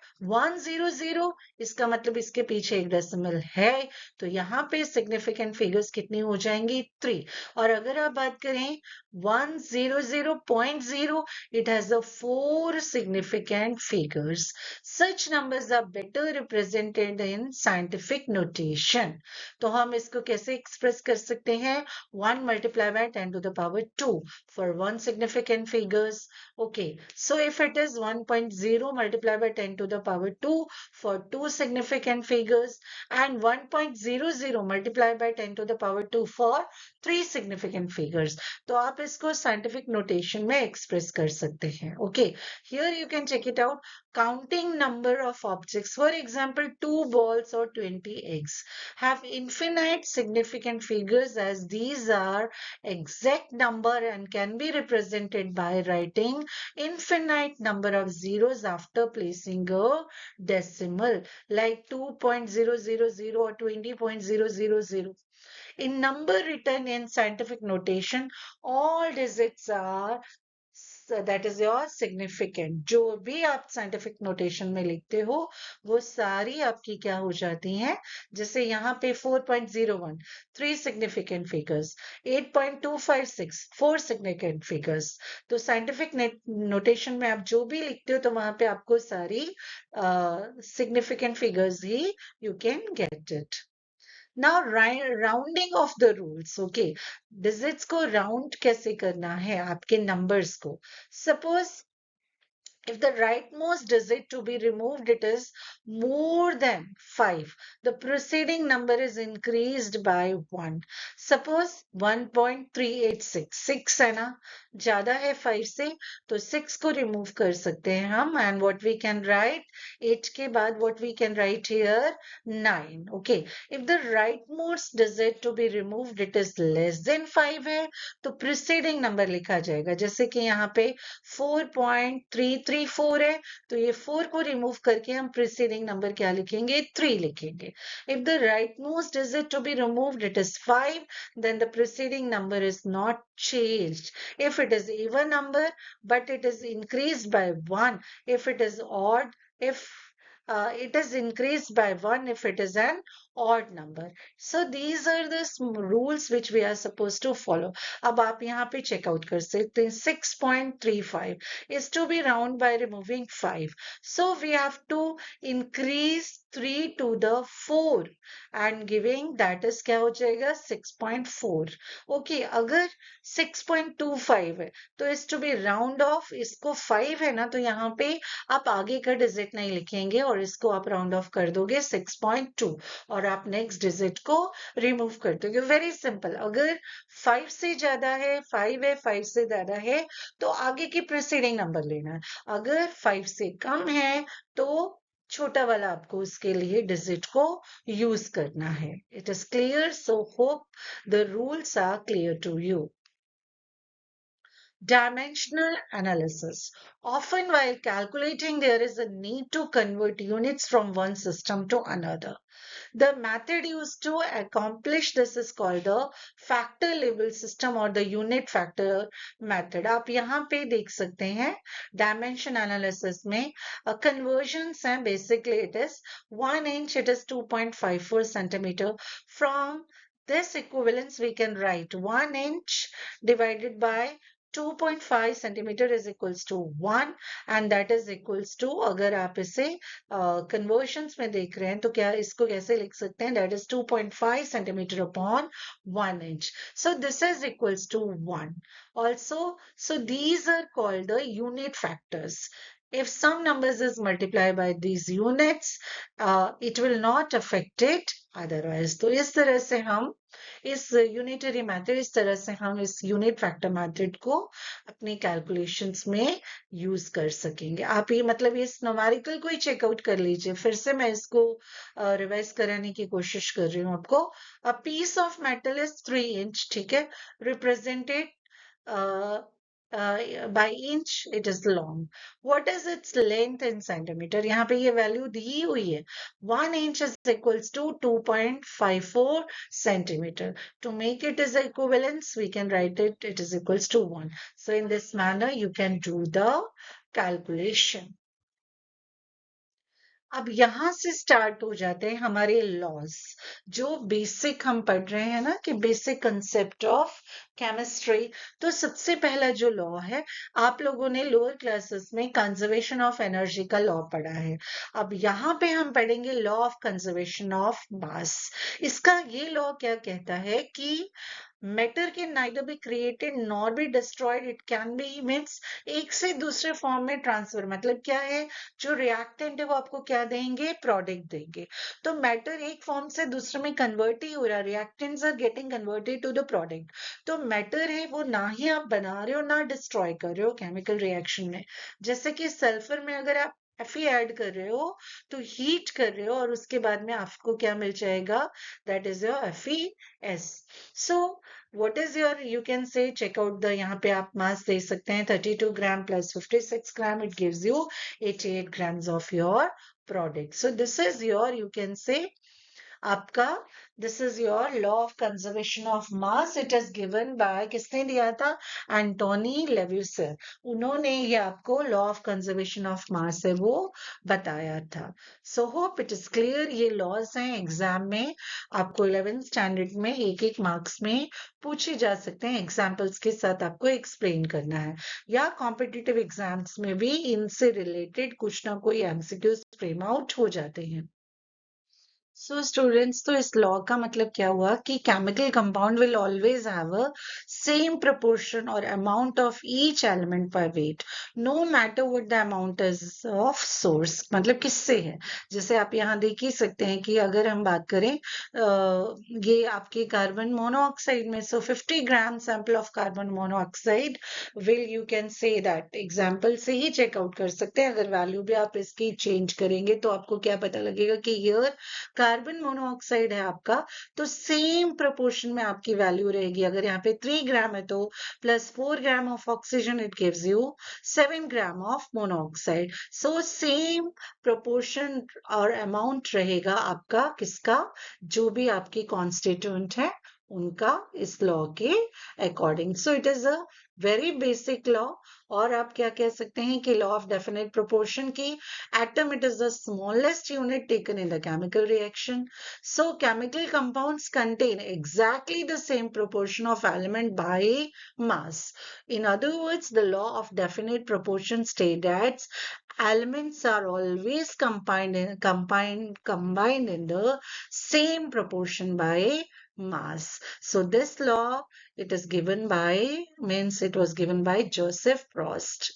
100, इसका मतलब इसके पीछे एक डेसिमल है, तो यहाँ पे सिग्निफिकेंट फिगर्स कितनी हो जाएंगी? 3। और अगर आप बात करें 100.0, it has a 4 significant figures. Such numbers are better represented in scientific notation. तो हम इसको कैसे एक्सप्रेस कर सकते हैं? 1 multiplied by 10 to the power 2 for one significant figures. Okay, so if it is 1.0 multiplied by 10 to the power 2 for two significant figures and 1.00 multiplied by 10 to the power 2 for three significant figures, तो आप इसको scientific notation में express कर सकते हैं. Okay, here you can check it out. Counting number of objects, for example 2 balls or 20 eggs, have infinite significant figures as these are exact number and can be represented by writing infinite number of zeros after placing a decimal like 2.000 or 20.000. In number written in scientific notation, all digits are that is your significant. जो भी आप scientific notation में लिखते हो वो सारी आपकी क्या हो जाती हैं? जैसे यहाँ पे 4.01 3 significant figures, 8.256 4 significant figures. तो scientific notation में आप जो भी लिखते हो तो वहां पे आपको सारी significant figures he you can get it. Now rounding of the rules. Okay, digits को round कैसे करना है आपके numbers को? Suppose if the rightmost digit to be removed it is more than 5, the preceding number is increased by 1. Suppose 1.386 6 है ना, ज्यादा है 5 से, तो 6 को remove कर सकते हैं हम, and what we can write 8 के बाद what we can write here 9. Okay, if the rightmost digit to be removed it is less than 5 है तो preceding number लिखा जाएगा. जैसे कि यहाँ पे 4.334 है तो ये 4 को रिमूव करके हम प्रीसीडिंग नंबर क्या लिखेंगे? 3 लिखेंगे. If the rightmost digit to be removed it is 5, then the preceding number is not changed. If it is even number, but it is increased by 1. If it is odd, if it is increased by 1 if it is an odd number. So these are the rules which we are supposed to follow. अब आप यहाँ पे check out कर सकते हैं. 6.35 is to be round by removing 5. So we have to increase 3 to the 4 and giving that is क्या हो जाएगा? 6.4. Okay, अगर 6.25 है तो is to be round off, इसको 5 है ना तो यहाँ पे आप आगे का डिजिट नहीं लिखेंगे और इसको आप राउंड ऑफ कर दोगे 6.2 और आप नेक्स्ट डिजिट को रिमूव कर दोगे. Very simple. अगर 5 से ज्यादा है 5 है 5 से ज्यादा है तो आगे की प्रीसीडिंग नंबर लेना है. अगर 5 से कम है तो छोटा वाला आपको उसके लिए डिजिट को यूज करना है. It is clear. So hope the rules are clear to you. Dimensional analysis. Often while calculating, there is a need to convert units from one system to another. The method used to accomplish this is called the factor label system or the unit factor method. आप यहाँ पे देख सकते हैं dimension analysis में conversions हैं. Basically it is 1 inch, it is 2.54 centimeter. From this equivalence we can write 1 inch divided by 2.5 centimeter is equals to 1 and that is equals to, अगर आप इसे conversions में देख रहे हैं तो क्या इसको कैसे लिख सकते हैं? That is 2.5 centimeter upon 1 inch. So this is equals to 1. Also, so these are called the unit factors. If some numbers is multiplied by these units, it will not affect it otherwise. तो इस तरह से हम इस यूनिटरी मेथड, इस तरह से हम इस यूनिट फैक्टर मेथड को अपने कैलकुलेशंस में यूज कर सकेंगे. आप ये मतलब इस न्यूमेरिकल को ही चेकआउट कर लीजिए. फिर से मैं इसको रिवाइज कराने की कोशिश कर रही हूँ आपको. A piece of metal is 3 inch. ठीक है, represented by inch it is long. What is its length in centimeter? यहाँ पे ये वैल्यू दी हुई है. 1 inch is equals to 2.54 centimeter. To make it as equivalence, we can write it is equals to 1. So in this manner, you can do the calculation. अब यहाँ से स्टार्ट हो जाते हैं हमारे लॉज, जो बेसिक हम पढ़ रहे हैं ना, कि बेसिक कंसेप्ट ऑफ केमिस्ट्री। तो सबसे पहला जो लॉ है, आप लोगों ने लोअर क्लासेस में कंजर्वेशन ऑफ एनर्जी का लॉ पढ़ा है। अब यहाँ पे हम पढ़ेंगे law of conservation of mass. इसका ये लॉ क्या कहता है कि matter can neither be created nor be destroyed, it can be means एक से दूसरे फॉर्म में ट्रांसफर। मतलब क्या है, जो रिएक्टेंट है वो आपको क्या देंगे, प्रोडक्ट देंगे। तो मैटर एक फॉर्म से दूसरे में कन्वर्ट ही हो रहा है, reactants are getting converted to the product. तो मैटर है वो ना ही आप बना रहे हो ना डिस्ट्रॉय कर रहे हो केमिकल रिएक्शन में। जैसे कि सल्फर में अगर आप Fe ऐड कर रहे हो तो हीट कर रहे हो और उसके बाद में आपको क्या मिल जाएगा, that is your FeS। So what is your, you can say check out the, यहाँ पे आप मास दे सकते हैं 32 gram plus 56 gram, it gives you 88 grams of your product. So this is your, you can say, आपका, this is your law of conservation of mass. It is given by, किसने दिया था, एंटोनी लेव्यूसर। उन्होंने ये आपको law of conservation of mass है वो बताया था। So hope it is clear. ये लॉज हैं, एग्जाम में आपको 11th स्टैंडर्ड में एक एक मार्क्स में पूछे जा सकते हैं, एग्जाम्पल्स के साथ आपको एक्सप्लेन करना है, या कॉम्पिटिटिव एग्जाम्स में भी इनसे रिलेटेड कुछ ना कोई एमसीक्यूज फ्रेम आउट हो जाते हैं। सो स्टूडेंट्स, तो इस लॉ का मतलब क्या हुआ कि chemical compound will always have a same proportion और amount of each element per weight, no matter what the amount is of source. मतलब किससे है, जैसे आप यहाँ देख ही सकते हैं कि अगर हम बात करें ये आपके कार्बन मोनोऑक्साइड में, सो 50 gram sample of carbon monoxide will, you can say that example से ही चेकआउट कर सकते हैं। अगर वैल्यू भी आप इसकी चेंज करेंगे तो आपको क्या पता लगेगा कि हियर कार्बन मोनोऑक्साइड है आपका, तो सेम प्रोपोर्शन में आपकी वैल्यू रहेगी। अगर यहाँ पे 3 ग्राम है तो plus 4 gram of oxygen, it gives you 7 gram of monoxide. So same proportion और अमाउंट रहेगा आपका, किसका, जो भी आपके कॉन्स्टिट्यूएंट है उनका, इस लॉ के according. So it is a very basic law. और आप क्या कह सकते हैं कि लॉ ऑफ डेफिनेट प्रोपोर्शन की, atom, it is the smallest unit taken in the chemical reaction. So chemical compounds contain exactly the same proportion of element by mass. In other words, the law of definite proportion states that elements are always combined in the same proportion by mass. So this law, it is given by, means it was given by Joseph Prost.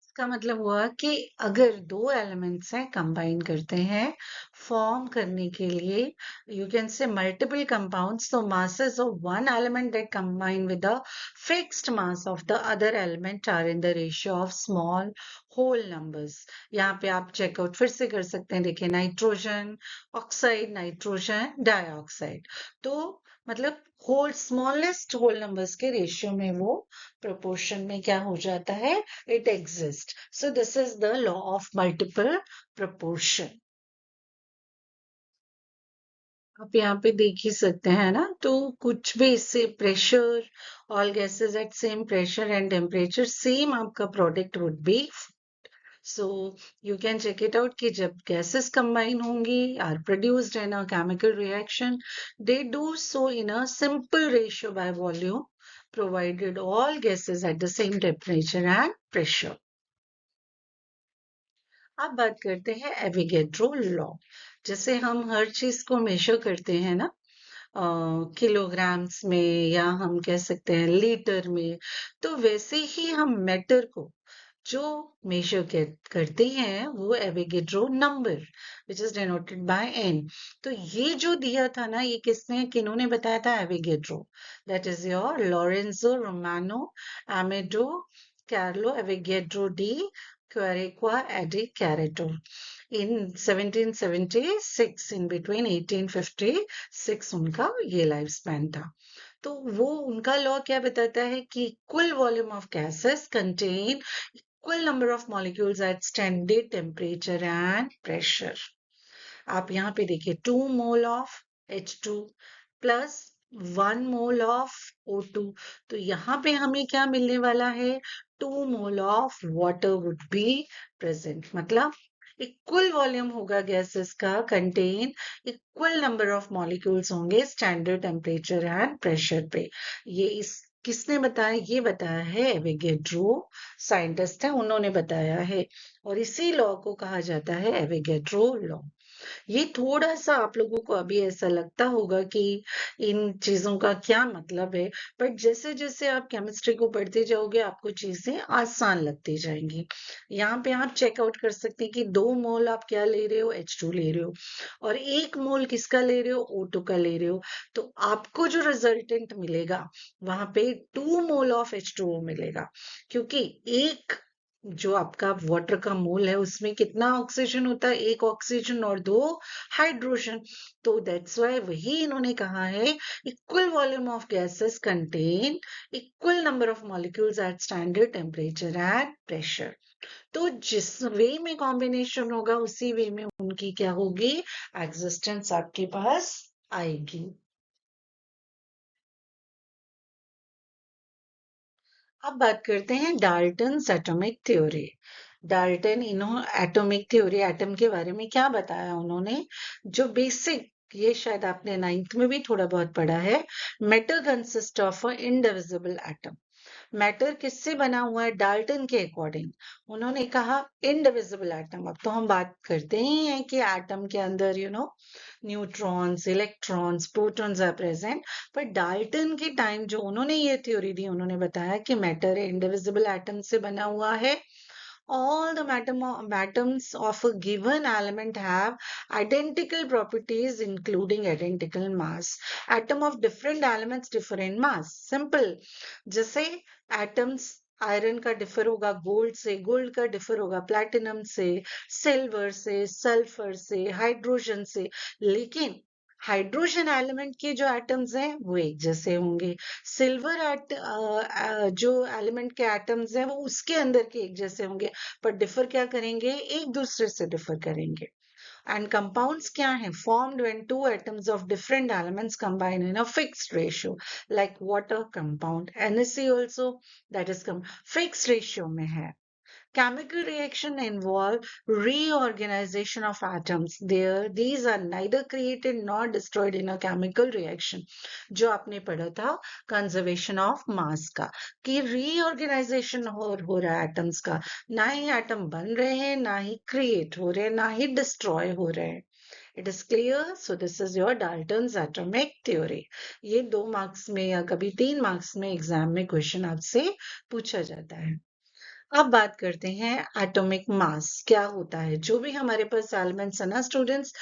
इसका मतलब हुआ कि अगर दो एलिमेंट्स हैं, कंबाइन करते हैं फॉर्म करने के लिए, यू कैन से मल्टीपल कंपाउंड्स, तो masses of one element that combine with the fixed mass of the other element are in the ratio of small whole numbers. यहाँ पे आप चेकआउट फिर से कर सकते हैं, देखिए नाइट्रोजन ऑक्साइड, नाइट्रोजन डाइऑक्साइड, तो मतलब होल, स्मॉलेस्ट होल नंबर्स के रेशियो में वो प्रोपोर्शन में क्या हो जाता है, it exists. So this is the law of multiple proportion. आप यहाँ पे देख ही सकते हैं ना, तो कुछ भी इससे pressure, all gases at same pressure and temperature, same आपका product would be. So you can check it out कि जब गैसेस कंबाइन होंगी, are produced in a chemical reaction, they do so in a simple ratio by volume, provided all gases at the same temperature and pressure. अब बात करते हैं एविगेड्रो लॉ। जैसे हम हर चीज को मेजर करते हैं ना, किलोग्राम्स में, या हम कह सकते हैं लीटर में, तो वैसे ही हम मैटर को जो मेजर करते हैं वो Avogadro number, which is denoted by N. तो ये जो दिया था ना, ये किसने, किन्होंने बताया था, Avogadro, that is your Lorenzo Romano Amedeo Carlo Avogadro di Quaregna e di Cerreto in 1776, in between 1856 उनका ये लाइफ स्पैन था। तो वो उनका लॉ क्या बताता है कि कुल volume of gases contain equal number of molecules at standard temperature and pressure. आप यहाँ पे देखिए 2 mole of H2 plus 1 mole of O2, तो यहाँ पे हमें क्या मिलने वाला है, 2 mole of water would be present. मतलब इक्वल वॉल्यूम होगा गैसेस का, contain equal number of molecules होंगे स्टैंडर्ड टेम्परेचर एंड प्रेशर पे। ये इस किसने बताया? ये बताया है एवोगैड्रो, साइंटिस्ट है, उन्होंने बताया है। और इसी लॉ को कहा जाता है एवोगैड्रो लॉ। ये थोड़ा सा आप लोगों को अभी ऐसा लगता होगा कि इन चीजों का क्या मतलब है, बट जैसे जैसे आप केमिस्ट्री को पढ़ते जाओगे आपको चीजें आसान लगती जाएंगी। यहाँ पे आप चेकआउट कर सकते हैं कि 2 मोल आप क्या ले रहे हो, H2 ले रहे हो, और 1 मोल किसका ले रहे हो, O2 का ले रहे हो। तो आपको जो रिजल्टेंट मिलेगा वहां पे 2 मोल ऑफ H2O मिलेगा, क्योंकि एक जो आपका वाटर का मोल है उसमें कितना ऑक्सीजन होता है, 1 ऑक्सीजन और 2 हाइड्रोजन। तो दैट्स वाई वही इन्होंने कहा है equal volume of gases contain equal number of molecules at standard temperature and pressure. तो जिस वे में कॉम्बिनेशन होगा उसी वे में उनकी क्या होगी, एग्जिस्टेंस आपके पास आएगी। अब बात करते हैं डाल्टन्स एटॉमिक थ्योरी। डाल्टन इन्होंने एटॉमिक थ्योरी, एटम के बारे में क्या बताया उन्होंने, जो बेसिक, ये शायद आपने 9th में भी थोड़ा बहुत पढ़ा है। Matter consist of a indivisible atom. Matter किससे बना हुआ है डाल्टन के अकॉर्डिंग? उन्होंने कहा इनडिविजिबल एटम। अब तो हम बात करते ही हैं कि एटम के अंदर neutrons, electrons, protons are present. पर डाल्टन के टाइम जो उन्होंने ये थ्योरी दी, उन्होंने बताया कि मैटर इनडिविजिबल एटम से बना हुआ है। All the atoms of a given element have identical properties, including identical mass. Atom of different elements differ in mass. Simple. जैसे atoms आयरन का डिफर होगा गोल्ड से, गोल्ड का डिफर होगा प्लैटिनम से, सिल्वर से, सल्फर से, हाइड्रोजन से। लेकिन हाइड्रोजन एलिमेंट के जो एटम्स हैं वो एक जैसे होंगे। सिल्वर जो एलिमेंट के एटम्स हैं वो उसके अंदर के एक जैसे होंगे, पर डिफर क्या करेंगे, एक दूसरे से डिफर करेंगे। And compounds क्या हैं? Formed when two atoms of different elements combine in a fixed ratio, like water compound, NaC also, that is fixed ratio में है। Chemical reaction involve reorganization of atoms. These are neither created nor destroyed in a chemical reaction. जो आपने पढ़ा था कंजर्वेशन ऑफ मास का, कि रीऑर्गेनाइजेशन हो रहा है एटम्स का। ना ही एटम बन रहे हैं, ना ही क्रिएट हो रहे हैं, ना ही डिस्ट्रॉय हो रहे हैं। It is clear? So this is your Dalton's atomic theory. ये 2 मार्क्स में या कभी 3 मार्क्स में एग्जाम में क्वेश्चन आपसे पूछा जाता है। अब बात करते हैं एटॉमिक मास क्या होता है। जो भी हमारे पास एलिमेंट्स है ना स्टूडेंट्स,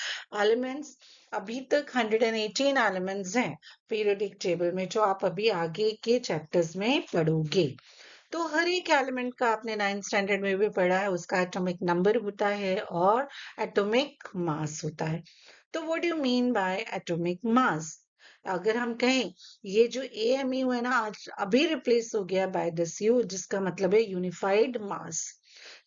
एलिमेंट्स अभी तक 118 एलिमेंट्स हैं पीरियोडिक टेबल में, जो आप अभी आगे के चैप्टर्स में पढ़ोगे। तो हर एक एलिमेंट का आपने 9th स्टैंडर्ड में भी पढ़ा है, उसका एटॉमिक नंबर होता है और एटॉमिक मास होता है। तो what do you mean bye atomic mass? अगर हम कहें ये जो AMU है ना, आज अभी रिप्लेस हो गया बाय दिस यू, जिसका मतलब है यूनिफाइड मास।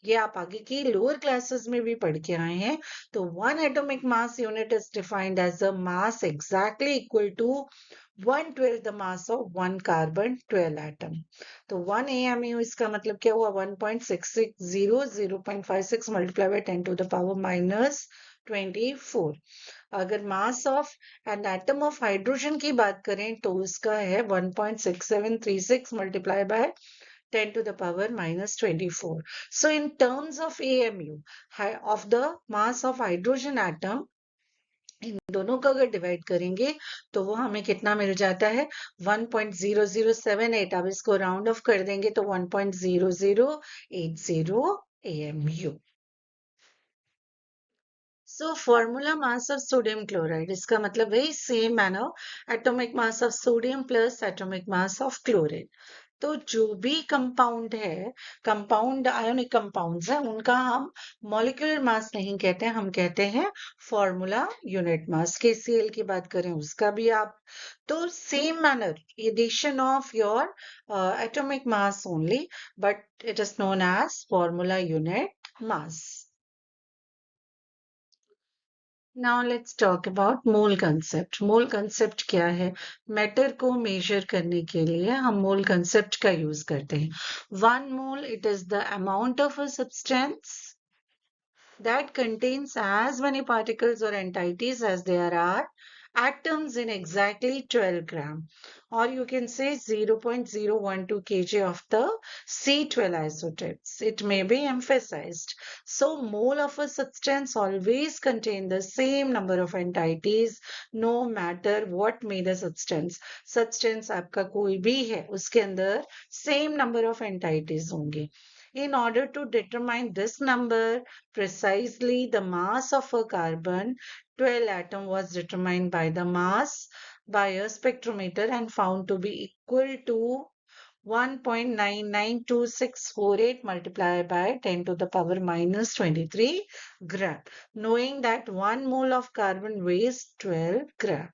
ये आप आगे की लोअर क्लासेस में भी पढ़ के आए हैं। तो 1 atomic mass unit is defined as a mass exactly equal to 1/12 the mass of 1 carbon 12 atom. तो 1 AMU इसका मतलब क्या हुआ, 1.660, 0.56 multiplied by 10 to the power minus 24। अगर mass of an atom of hydrogen की बात करें तो उसका है 1.6736 multiplied by 10 to the power minus 24. So in terms of AMU, of the mass of hydrogen atom, इन दोनों को अगर डिवाइड करेंगे तो वो हमें कितना मिल जाता है, 1.0078। अब इसको राउंड ऑफ कर देंगे तो 1.0080 AMU। So formula mass of sodium chloride, इसका मतलब very same manner, atomic mass of sodium plus atomic mass of chlorine। तो जो भी कंपाउंड है, कंपाउंड आयोनिक कंपाउंड्स है, उनका हम मॉलिक्यूलर मास नहीं कहते हैं, हम कहते हैं फॉर्मूला यूनिट मास। KCl की बात करें उसका भी आप, तो same manner, addition of your atomic mass only, but it is known as formula unit mass. Now let's talk about mole concept. Mole concept क्या है? मैटर को मेजर करने के लिए हम मोल कंसेप्ट का यूज करते हैं। 1 mole, it is the amount of a substance. that contains as many particles or entities as there are atoms in exactly 12 gram, or you can say 0.012 kg of the C12 isotopes. It may be emphasized. So mole of a substance always contain the same number of entities no matter what may the substance. Substance आपका कोई भी है उसके अंदर same number of entities होंगे. In order to determine this number precisely, the mass of a carbon 12 atom was determined by the mass by a spectrometer and found to be equal to 1.992648 multiplied by 10 to the power minus 23 gram, knowing that 1 mole of carbon weighs 12 gram.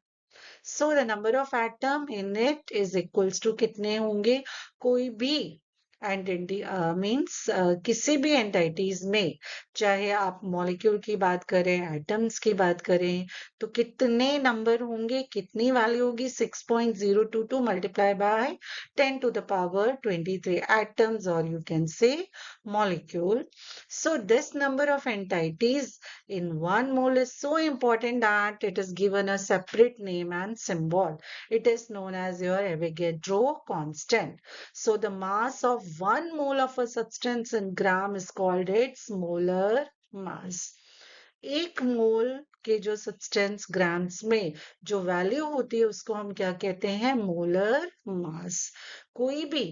So the number of atom in it is equals to कितने होंगे? कोई भी एंटिटी मीन्स किसी भी एंटिटीज में, चाहे आप मॉलिक्यूल की बात करें, एटम्स की बात करें, तो कितने नंबर होंगे, कितनी वैल्यू होगी? 6.022 multiply by 10 to the power 23 atoms, or you can say molecule. So this number of entities in one mole is so important that it is given a separate name and symbol. It is known as your Avogadro constant. So the mass of 1 mole of a substance in gram is called its molar mass. एक मोल के जो सब्सटेंस ग्राम्स में जो वैल्यू होती है उसको हम क्या कहते हैं? Molar mass. कोई भी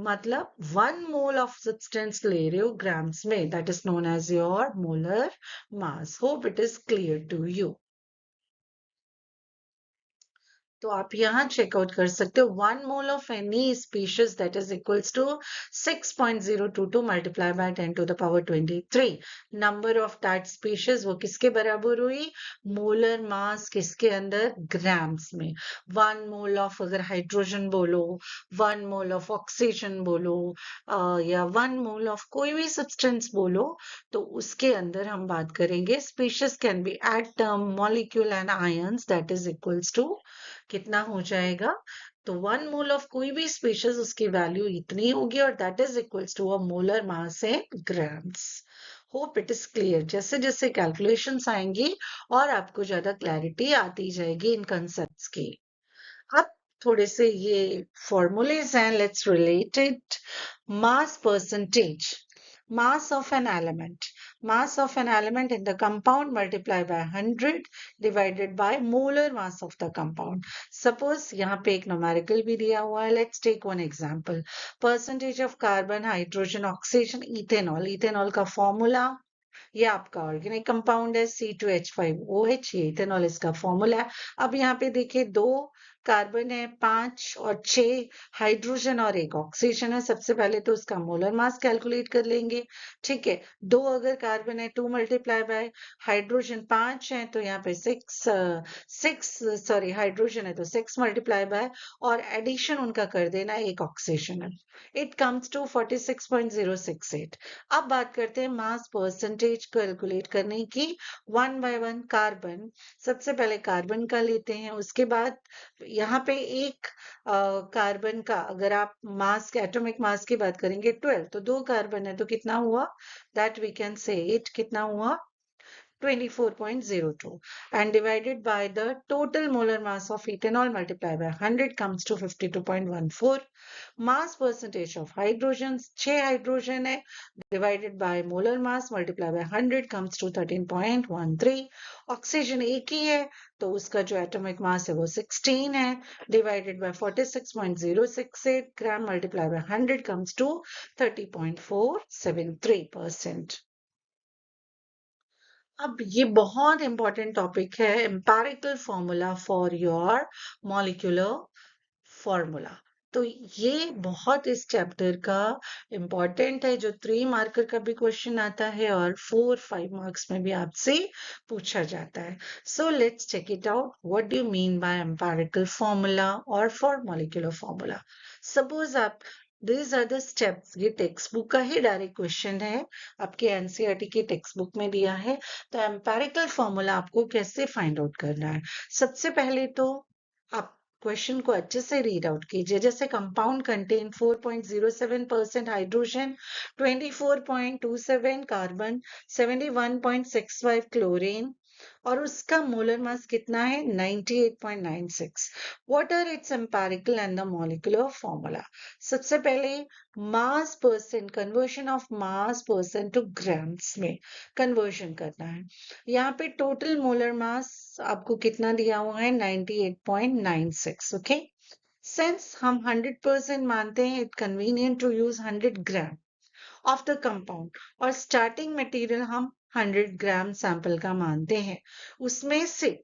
मतलब 1 मोल ऑफ सब्सटेंस ले रहे हो ग्राम्स में, that is known as your molar mass. Hope it is clear to you. तो आप यहाँ चेकआउट कर सकते हो 1 mole of any species that is equals to 6.022 multiply by 10 to the power 23. Number of that species वो किसके बराबर हुई? मोलर मास किसके अंदर? ग्राम्स में. 1 मोल ऑफ अगर हाइड्रोजन बोलो, 1 मोल ऑफ ऑक्सीजन बोलो, या 1 मोल ऑफ कोई भी सब्सटेंस बोलो, तो उसके अंदर हम बात करेंगे species can be atom, molecule and ions, that is equals to कितना हो जाएगा? तो 1 मोल ऑफ कोई भी स्पीशीज उसकी वैल्यू इतनी होगी, और that is equals to a molar mass in grams. Hope it is clear. जैसे जैसे कैलकुलेशंस आएंगी और आपको ज्यादा क्लैरिटी आती जाएगी इन कंसेप्ट्स की. अब थोड़े से ये फॉर्मूलेज हैं, let's relate it. Mass percentage, mass of an element. Mass of an element in the compound multiplied by 100 divided by molar mass of the compound. Suppose यहाँ पे एक numerical भी दिया हुआ है. Let's take one example. Percentage of carbon, hydrogen, oxygen, ethanol. Ethanol का formula ये आपका ऑर्गेनिक कंपाउंड है C2H5OH, ये इथेनॉल इसका फॉर्मूला है. अब यहाँ पे देखिए 2 कार्बन है, 5 और 6 हाइड्रोजन और 1 ऑक्सीजन है. सबसे पहले तो उसका मोलर मास कैलकुलेट कर लेंगे. ठीक है, 2 अगर कार्बन है 2 मल्टीप्लाई बाय हाइड्रोजन 5 है तो यहाँ पे 6 सॉरी हाइड्रोजन है तो 6 मल्टीप्लाई बाय, और एडिशन उनका कर देना, 1 ऑक्सीजन है. It comes to 46.068. अब बात करते हैं मास परसेंटेज कैलकुलेट करने की. 1 by 1 कार्बन, सबसे पहले कार्बन का लेते हैं, उसके बाद यहाँ पे एक कार्बन का अगर आप मास एटॉमिक मास की बात करेंगे 12, तो 2 कार्बन है तो कितना हुआ? That we can say it कितना हुआ? 24.02, and divided by the total molar mass of ethanol multiplied by 100 comes to 52.14. Mass percentage of hydrogens, 6 hydrogen है, divided by molar mass multiplied by 100 comes to 13.13. Oxygen एक ही है तो उसका जो atomic mass है वो 16 है, divided by 46.068 gram multiplied by 100 comes to 30.473%. अब ये बहुत इंपॉर्टेंट टॉपिक है, empirical formula for your molecular formula. तो ये बहुत इस चैप्टर का इंपॉर्टेंट है, जो 3 मार्कर का भी क्वेश्चन आता है और 4-5 मार्क्स में भी आपसे पूछा जाता है. So let's check it out. What do you mean by empirical formula और फॉर मॉलिक्यूलर फॉर्मूला? सपोज आप These are the steps. ये टेक्स्ट बुक का ही डायरेक्ट क्वेश्चन है, आपके एनसीईआरटी की टेक्स्ट बुक में दिया है. तो एम्पेरिकल फॉर्मूला आपको कैसे फाइंड आउट करना है? सबसे पहले तो आप क्वेश्चन को अच्छे से रीड आउट कीजिए। जैसे compound contain 4.07% hydrogen, 24.27 carbon, 71.65 chlorine, और उसका मोलर मास कितना है 98.96। What are its empirical and the molecular formula? सबसे पहले mass percent, conversion of mass percent to grams में कन्वर्शन करना है। यहाँ पे टोटल मोलर मास आपको कितना दिया हुआ है 98.96। ओके, सिंस हम 100% मानते हैं, it convenient to use 100 gram of the compound, और स्टार्टिंग मटेरियल हम 100 ग्राम सैंपल का मानते हैं। उसमें से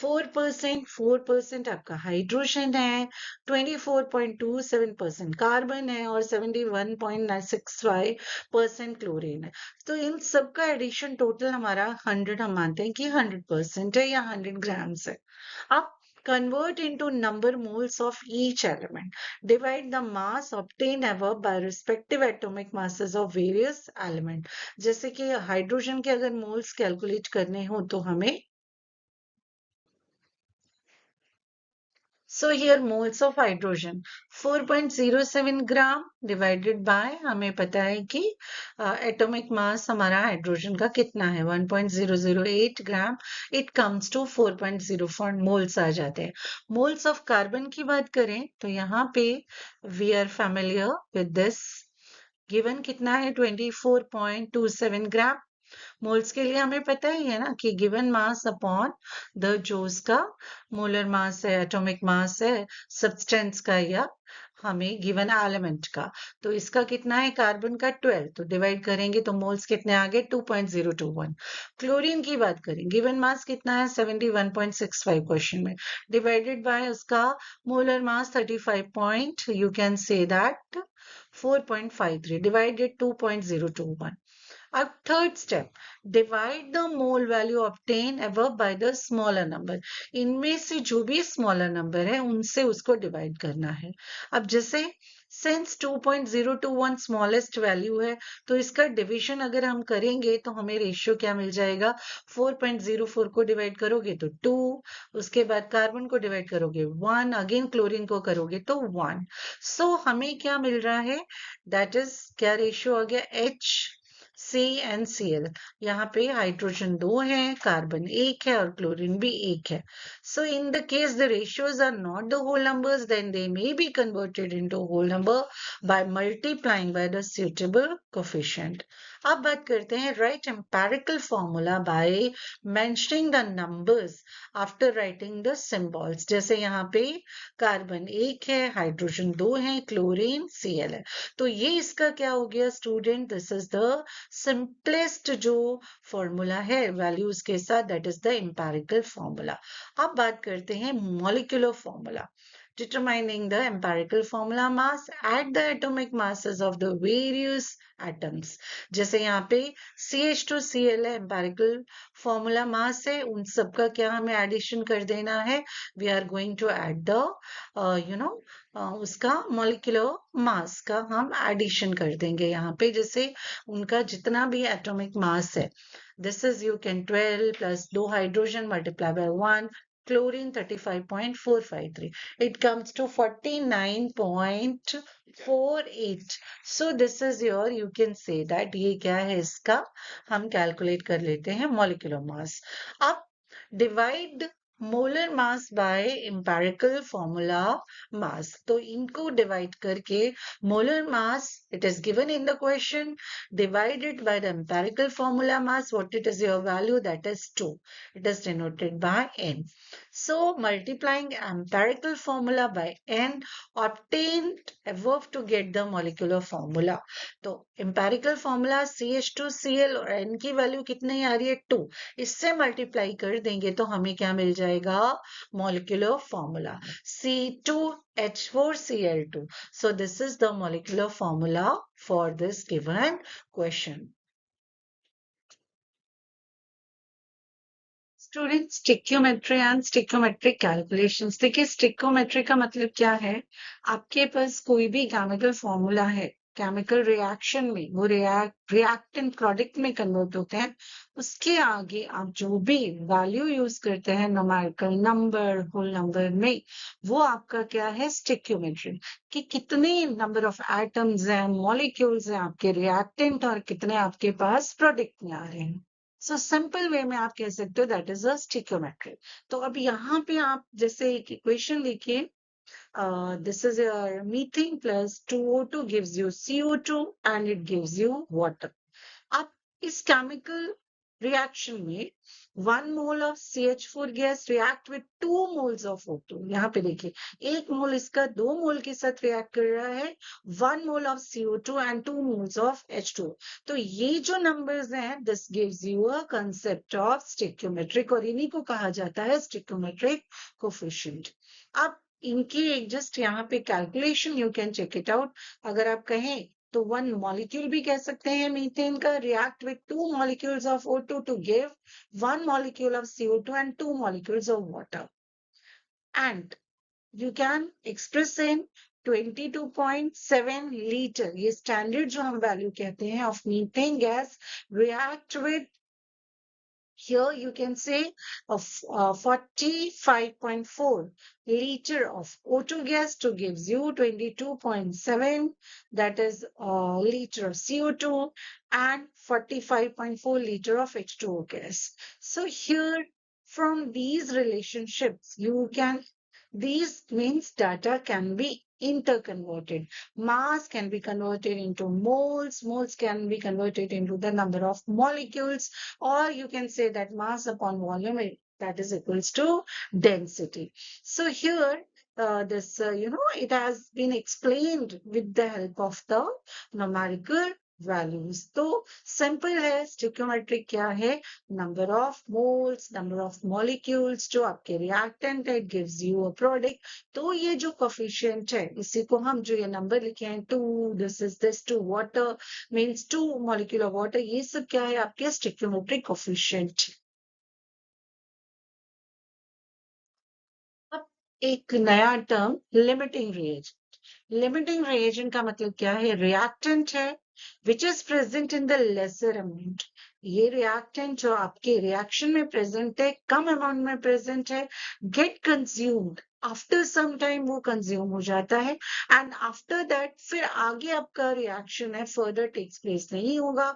4% आपका हाइड्रोजन है, 24.27% कार्बन है, और 71.65% क्लोरीन है। तो इन सबका एडिशन टोटल हमारा 100 हम मानते हैं कि 100% है या 100 ग्राम्स है। अब convert into number moles of each element. Divide the mass obtained above by respective atomic masses of various element. जैसे कि हाइड्रोजन के अगर मोल्स कैलकुलेट करने हो तो हमें so here moles of hydrogen 4.07 gram divided by हमें पता है कि atomic mass हमारा हाइड्रोजन का कितना है 1.008 ग्राम, it comes to 4.04 moles आ जाते हैं। moles of carbon की बात करें तो यहाँ पे we are familiar with this, given कितना है 24.27 ग्राम। मोल्स के लिए हमें पता ही है ना कि गिवन मास अपॉन द जो उसका मोलर मास है, एटॉमिक मास है सब्सटेंस का या हमें गिवन एलिमेंट का। तो इसका कितना है कार्बन का 12, तो डिवाइड करेंगे तो मोल्स कितने आ गए 2.021। क्लोरीन की बात करें, गिवन मास कितना है 71.65 क्वेश्चन में, डिवाइडेड बाय उसका molar mass 35 point you can say that 4.53 divided 2.021। अब third step, divide the mole value obtain above by the smaller number। इनमें से जो भी स्मॉलर नंबर है उनसे उसको डिवाइड करना है। अब जैसे सिंस 2.021 स्मॉलेस्ट वैल्यू है तो इसका डिवीजन अगर हम करेंगे तो हमें रेशियो क्या मिल जाएगा, 4.04 को डिवाइड करोगे तो 2, उसके बाद कार्बन को डिवाइड करोगे 1, अगेन क्लोरीन को करोगे तो 1। सो हमें क्या मिल रहा है, दैट इज क्या रेशियो आ गया HCnCl। यहाँ पे हाइड्रोजन 2 है, कार्बन 1 है और क्लोरीन भी 1 है। So in the case the ratios are not the whole numbers, then they may be converted into a whole number by multiplying by the suitable coefficient. अब बात करते हैं write empirical formula by mentioning the numbers after writing the symbols। जैसे यहाँ पे कार्बन 1 है, हाइड्रोजन 2 है, क्लोरीन Cl है। तो ये इसका क्या हो गया student, this is the simplest जो फॉर्मूला है वैल्यूज के साथ, that is the empirical formula. अब बात करते हैं molecular formula, determining the empirical formula mass at the atomic masses of the various atoms। जैसे यहाँ पे CH2Cl है, empirical formula mass है, उन सबका क्या हमें एडिशन कर देना है, we are going to add the उसका मॉलिक्यूलर मास का हम एडिशन कर देंगे यहाँ पे, जैसे उनका जितना भी एटॉमिक मास है, this is you can 12 plus 2 hydrogen multiply by 1 chlorine 35.453, it comes to 49.48। so this is your, you can say that ये क्या है इसका हम कैलकुलेट कर लेते हैं मॉलिक्यूलर मास। अब divide molar mass by empirical formula mass, तो इनको डिवाइड करके molar mass it is given in the question, divided by the empirical formula mass, what it is your value, that is 2, it is denoted by n। so multiplying empirical formula by n obtained above to get the molecular formula। तो empirical formula CH2Cl और n की वैल्यू कितनी आ रही है 2, इससे मल्टीप्लाई कर देंगे तो हमें क्या मिल जाएगा, molecular formula C2H4Cl2। so this is the molecular formula for this given question। Student stoichiometry and stoichiometric calculations, देखिए स्टिक्योमेट्री का मतलब क्या है, आपके पास कोई भी केमिकल फॉर्मूला है केमिकल रिएक्शन में वो रिएक्टेंट प्रोडक्ट में कन्वर्ट होते हैं, उसके आगे आप जो भी वैल्यू यूज करते हैं न्यूमेरिकल नंबर, होल नंबर में, वो आपका क्या है, स्टिक्योमेट्री, कि कितने नंबर ऑफ एटम्स हैं, मॉलिक्यूल्स हैं आपके रिएक्टेंट और कितने आपके पास प्रोडक्ट में आ रहे हैं। सो सिंपल वे में आप कह सकते हो दैट इज अ स्टिक्योमेट्री। तो अब यहाँ पे आप जैसे एक इक्वेशन लिखिए, this is your methane plus 2O2 gives you CO2 and it gives you water. अब इस केमिकल रिएक्शन में 1 mole of CH4 gas react with 2 moles of O2। यहाँ पे देखिए, 1 mole इसका 2 mole के साथ रिएक्ट कर रहा है, 1 mole of CO2 and 2 moles of H2। तो ये जो नंबर्स हैं, this gives you a concept of stoichiometric, और इन्हीं को कहा जाता है स्टिक्योमेट्रिक कोफिशिएंट। अब इनकी जस्ट यहाँ पे calculation you can check it out. अगर आप कहें तो 1 मॉलिक्यूल भी कह सकते हैं मीथेन का, react with 2 molecules of O2 to give 1 molecule of CO2 and 2 molecules of water, and you can express in 22.7 liter, ये स्टैंडर्ड जो हम वैल्यू कहते हैं of methane gas, react with, here you can say of 45.4 liter of O2 gas to gives you 22.7, that is liter of CO2, and 45.4 liter of H2O gas. So here from these relationships you can, these means data can be interconverted. Mass can be converted into moles, moles can be converted into the number of molecules, or you can say that mass upon volume, that is equals to density. So here it has been explained with the help of the numerical values. तो सिंपल है, स्टिक्योमेट्री क्या है, number of moles, number of molecules जो आपके रिएक्टेंट है, गिव्स यू अ प्रोडक्ट। तो ये जो कोफिशिएंट है, इसी को हम जो ये नंबर लिखे हैं 2, this is this 2 water means 2 molecule of water, ये सब क्या है, आपके स्टिक्योमेट्रिक कोफिशिएंट। अब एक नया term, limiting reagent. Limiting reagent का मतलब क्या है, रिएक्टेंट है which is present in the lesser amount. ये रिएक्टेंट जो आपके रिएक्शन में प्रेजेंट है, कम अमाउंट में प्रेजेंट है, get consumed after some time, वो कंज्यूम हो जाता है, एंड आफ्टर दैट फिर आगे आपका रिएक्शन है फर्दर टेक्स प्लेस नहीं होगा,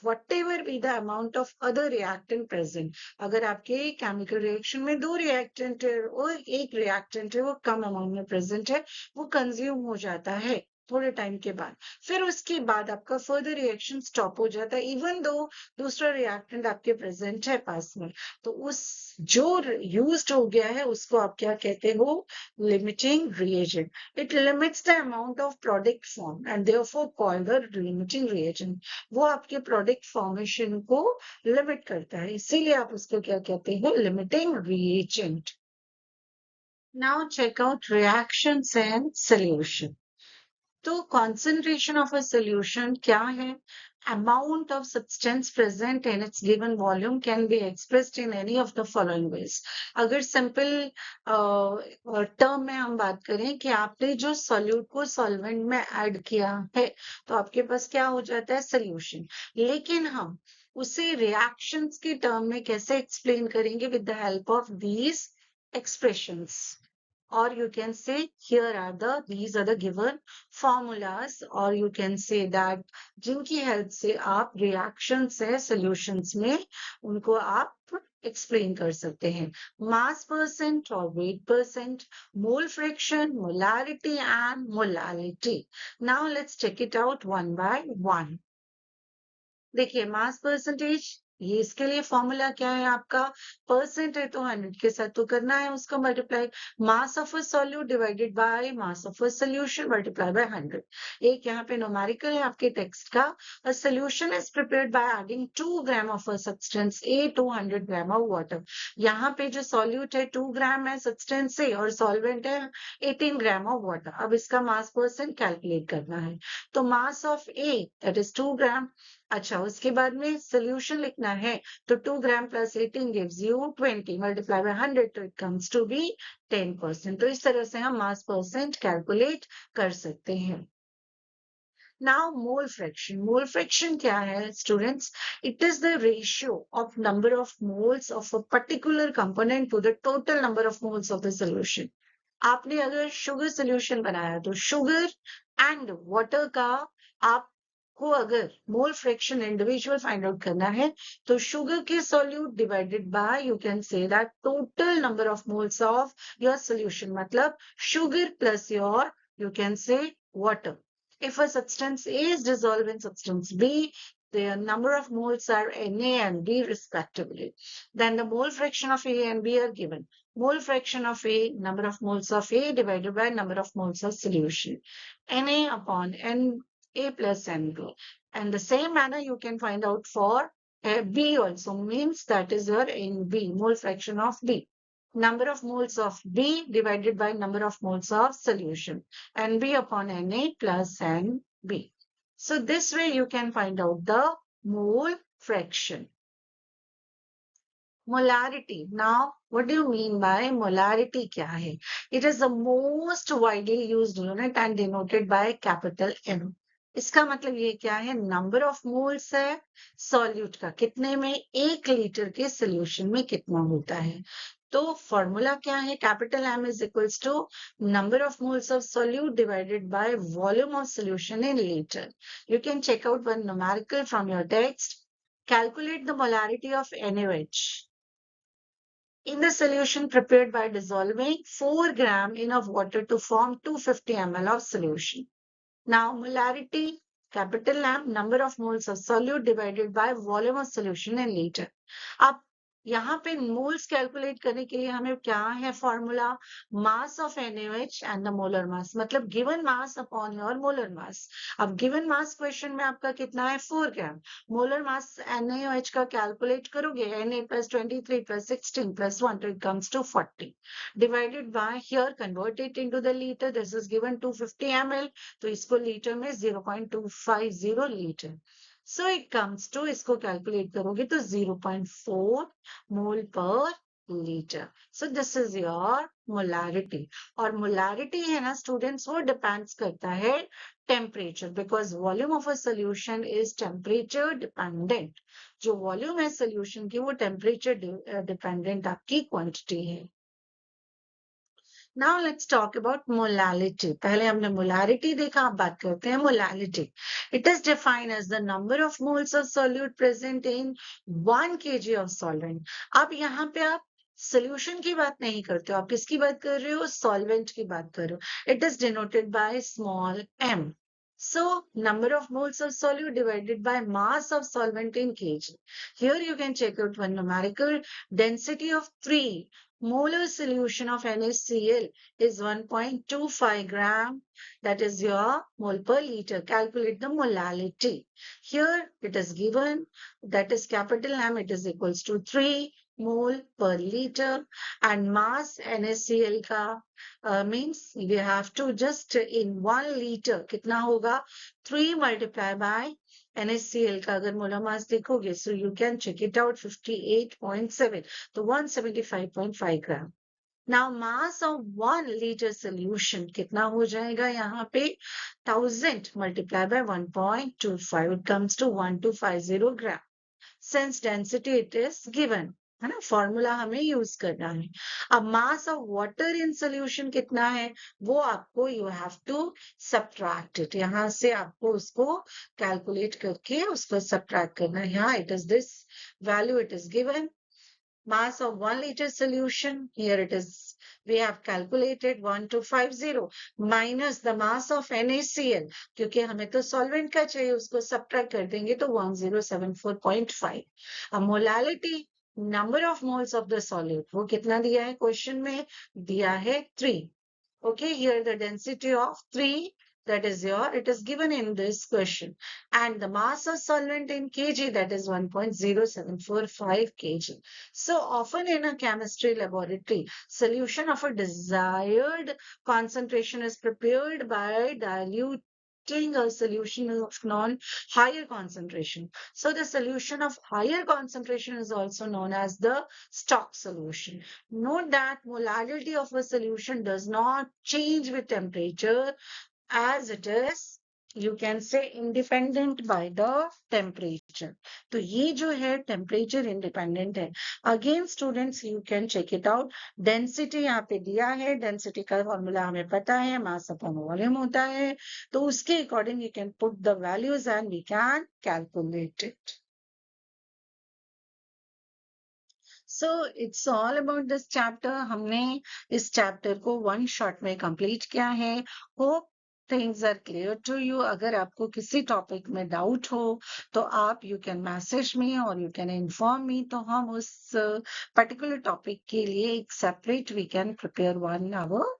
what ever be the amount of other reactant present. अगर आपके केमिकल रिएक्शन में 2 रिएक्टेंट है और एक रिएक्टेंट है वो कम अमाउंट में प्रेजेंट है, वो कंज्यूम हो जाता है थोड़े टाइम के बाद, फिर उसके बाद आपका फर्दर रिएक्शन स्टॉप हो जाता है, इवन दो दूसरा रिएक्टेंट आपके प्रेजेंट है पास में। तो उस जो यूज्ड हो गया है उसको आप क्या कहते हो, limiting reagent. It limits the amount of product form and therefore called the limiting reagent. वो आपके प्रोडक्ट फॉर्मेशन को लिमिट करता है, इसीलिए आप उसको क्या कहते हैं, limiting reagent. Now check out reactions and solution. तो concentration of a solution क्या है? Amount of substance present in its given volume can be expressed in any of the following ways. अगर simple term में हम बात करें कि आपने जो solute को solvent में add किया है, तो आपके पास क्या हो जाता है, solution। लेकिन हम उसे reactions की term में कैसे explain करेंगे, with the help of these expressions, or you can say these are the given formulas, or you can say that जिनकी हेल्प से आप रिएक्शंस है सॉल्यूशंस में उनको आप एक्सप्लेन कर सकते हैं। मास परसेंट और weight percent, mole fraction, molarity and molality. Now let's check it out one by one. देखिए, मास परसेंटेज, ये इसके लिए फॉर्मूला क्या है आपका, परसेंट है तो 100 के साथ तो करना है उसको multiply, mass of a solute divided by mass of a solution multiply by 100। एक यहाँ पे न्यूमेरिकल है आपके टेक्स्ट का, a solution is prepared by adding 2 gram of a substance A to 100 gram of water. यहाँ पे जो सॉल्यूट है 2 ग्राम है सब्सटेंस से और सॉल्वेंट है 18 ग्राम ऑफ वाटर। अब इसका मास परसेंट कैलकुलेट करना है, तो mass of A that is 2 ग्राम। अच्छा, उसके बाद में सोल्यूशन लिखना है, तो 2 gram plus 18 gives you 20 multiply by 100, तो इट कम्स टू बी 10%। तो इस तरह से हम मास परसेंट कैलकुलेट कर सकते हैं। Now mole fraction. Mole fraction क्या है students? It is the ratio of number of moles of a particular component to the total number of moles of the solution. आपने अगर शुगर सोल्यूशन बनाया तो शुगर एंड वाटर का आपको अगर mole fraction individual find out करना है तो शुगर के solute divided by you can say that total number of moles of your solution मतलब sugar plus your you can say water. If a substance A is dissolved in substance B, their number of moles are Na and B respectively. Then the mole fraction of A and B are given. Mole fraction of A, number of moles of A divided by number of moles of solution. Na upon N A plus NB. And the same manner you can find out for B also means that is your NB, mole fraction of B. Number of moles of B divided by number of moles of solution. NB upon Na plus NB. So this way you can find out the mole fraction. Molarity. Now, what do you mean by molarity? क्या है? It is the most widely used unit and denoted by capital M. इसका मतलब ये क्या है? नंबर ऑफ मोल्स है सॉल्यूट का कितने में 1 लीटर के सोल्यूशन में कितना होता है तो फॉर्मूला क्या है capital M is equals to number of moles of solute divided by volume of solution in liter you can check out one numerical from your text calculate the molarity of NaOH in the solution prepared by dissolving 4 gram in of water to form 250 ml of solution. Now, molarity, capital M, number of moles of solute divided by volume of solution in liter. अब यहाँ पे मोल्स कैलकुलेट करने के लिए हमें क्या है formula mass of NaOH and the molar mass मतलब given mass upon your molar mass अब गिवन मास क्वेश्चन में आपका कितना है 4 ग्राम मोलर मास NaOH का कैलकुलेट करोगे Na plus 23 plus 16 plus 1 तो it comes to 40 divided by here convert it into the liter this is given 250 ml तो इसको लीटर में 0.250 litre So it comes to इसको कैलकुलेट करोगे तो 0.4 मोल पर litre so this is your molarity और मोलारिटी है ना स्टूडेंट्स वो डिपेंड्स करता है temperature because volume of a solution is temperature dependent जो वॉल्यूम है सोल्यूशन की वो टेम्परेचर डिपेंडेंट आपकी क्वांटिटी है Now let's talk about molality. पहले हमने molarity देखा अब बात करते हैं molality. It is defined as the number of moles of solute present in 1 kg of solvent. अब यहाँ पे आप solution की बात नहीं करते हो आप किसकी बात कर रहे हो solvent की बात कर रहे हो It is denoted by small m. So, number of moles of solute divided by mass of solvent in kg. Here you can check out one numerical density of 3 molar solution of NaCl is 1.25 gram. That is your mole per liter. Calculate the molality. Here it is given that is capital M. It is equals to 3 mole per liter and mass NaCl का means we have to just in 1 liter कितना होगा 3 multiply by NaCl का अगर मोलर मास देखोगे so you can check it out 58.7 तो 175.5 ग्राम now mass of 1 liter solution कितना हो जाएगा यहाँ पे 1000 multiplied by 1.25 it comes to 1250 gram since density it is given है ना फॉर्मूला हमें यूज करना है अब mass of water in solution कितना है वो आपको you have to subtract it यहाँ से आपको उसको कैलकुलेट करके उसको सब्ट्रैक्ट करना है यहाँ it is this value it is given mass of 1 liter solution here it is we have calculated 1250 minus the mass of NaCl क्योंकि हमें तो solvent का चाहिए उसको subtract कर देंगे तो 1074.5 अब molality number of moles of the solute वो कितना दिया है क्वेश्चन में दिया है 3 okay here the density of 3 that is your it is given in this question and the mass of solvent in kg that is 1.0745 kg so often in a chemistry laboratory solution of a desired concentration is prepared by diluting a solution of non-higher concentration. So the solution of higher concentration is also known as the stock solution. Note that molality of a solution does not change with temperature as it is you can say independent by the temperature. तो ये जो है टेम्परेचर इंडिपेंडेंट है। Again students you can check it out. Density यहाँ पे दिया है, डेंसिटी का फॉर्मूला हमें पता है, मास अपॉन वॉल्यूम होता है। तो उसके according you can put the values and we can calculate it. So it's all about this chapter. हमने इस चैप्टर को वन शॉट में कंप्लीट किया है। Hope things are clear to you. अगर आपको किसी टॉपिक में डाउट हो तो आप यू कैन मैसेज मी और यू कैन इन्फॉर्म मी, तो हम उस पर्टिकुलर टॉपिक के लिए एक separate we can prepare one hour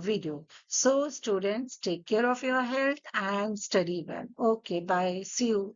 video. So students, take care of your health and study well. Okay, bye. See you.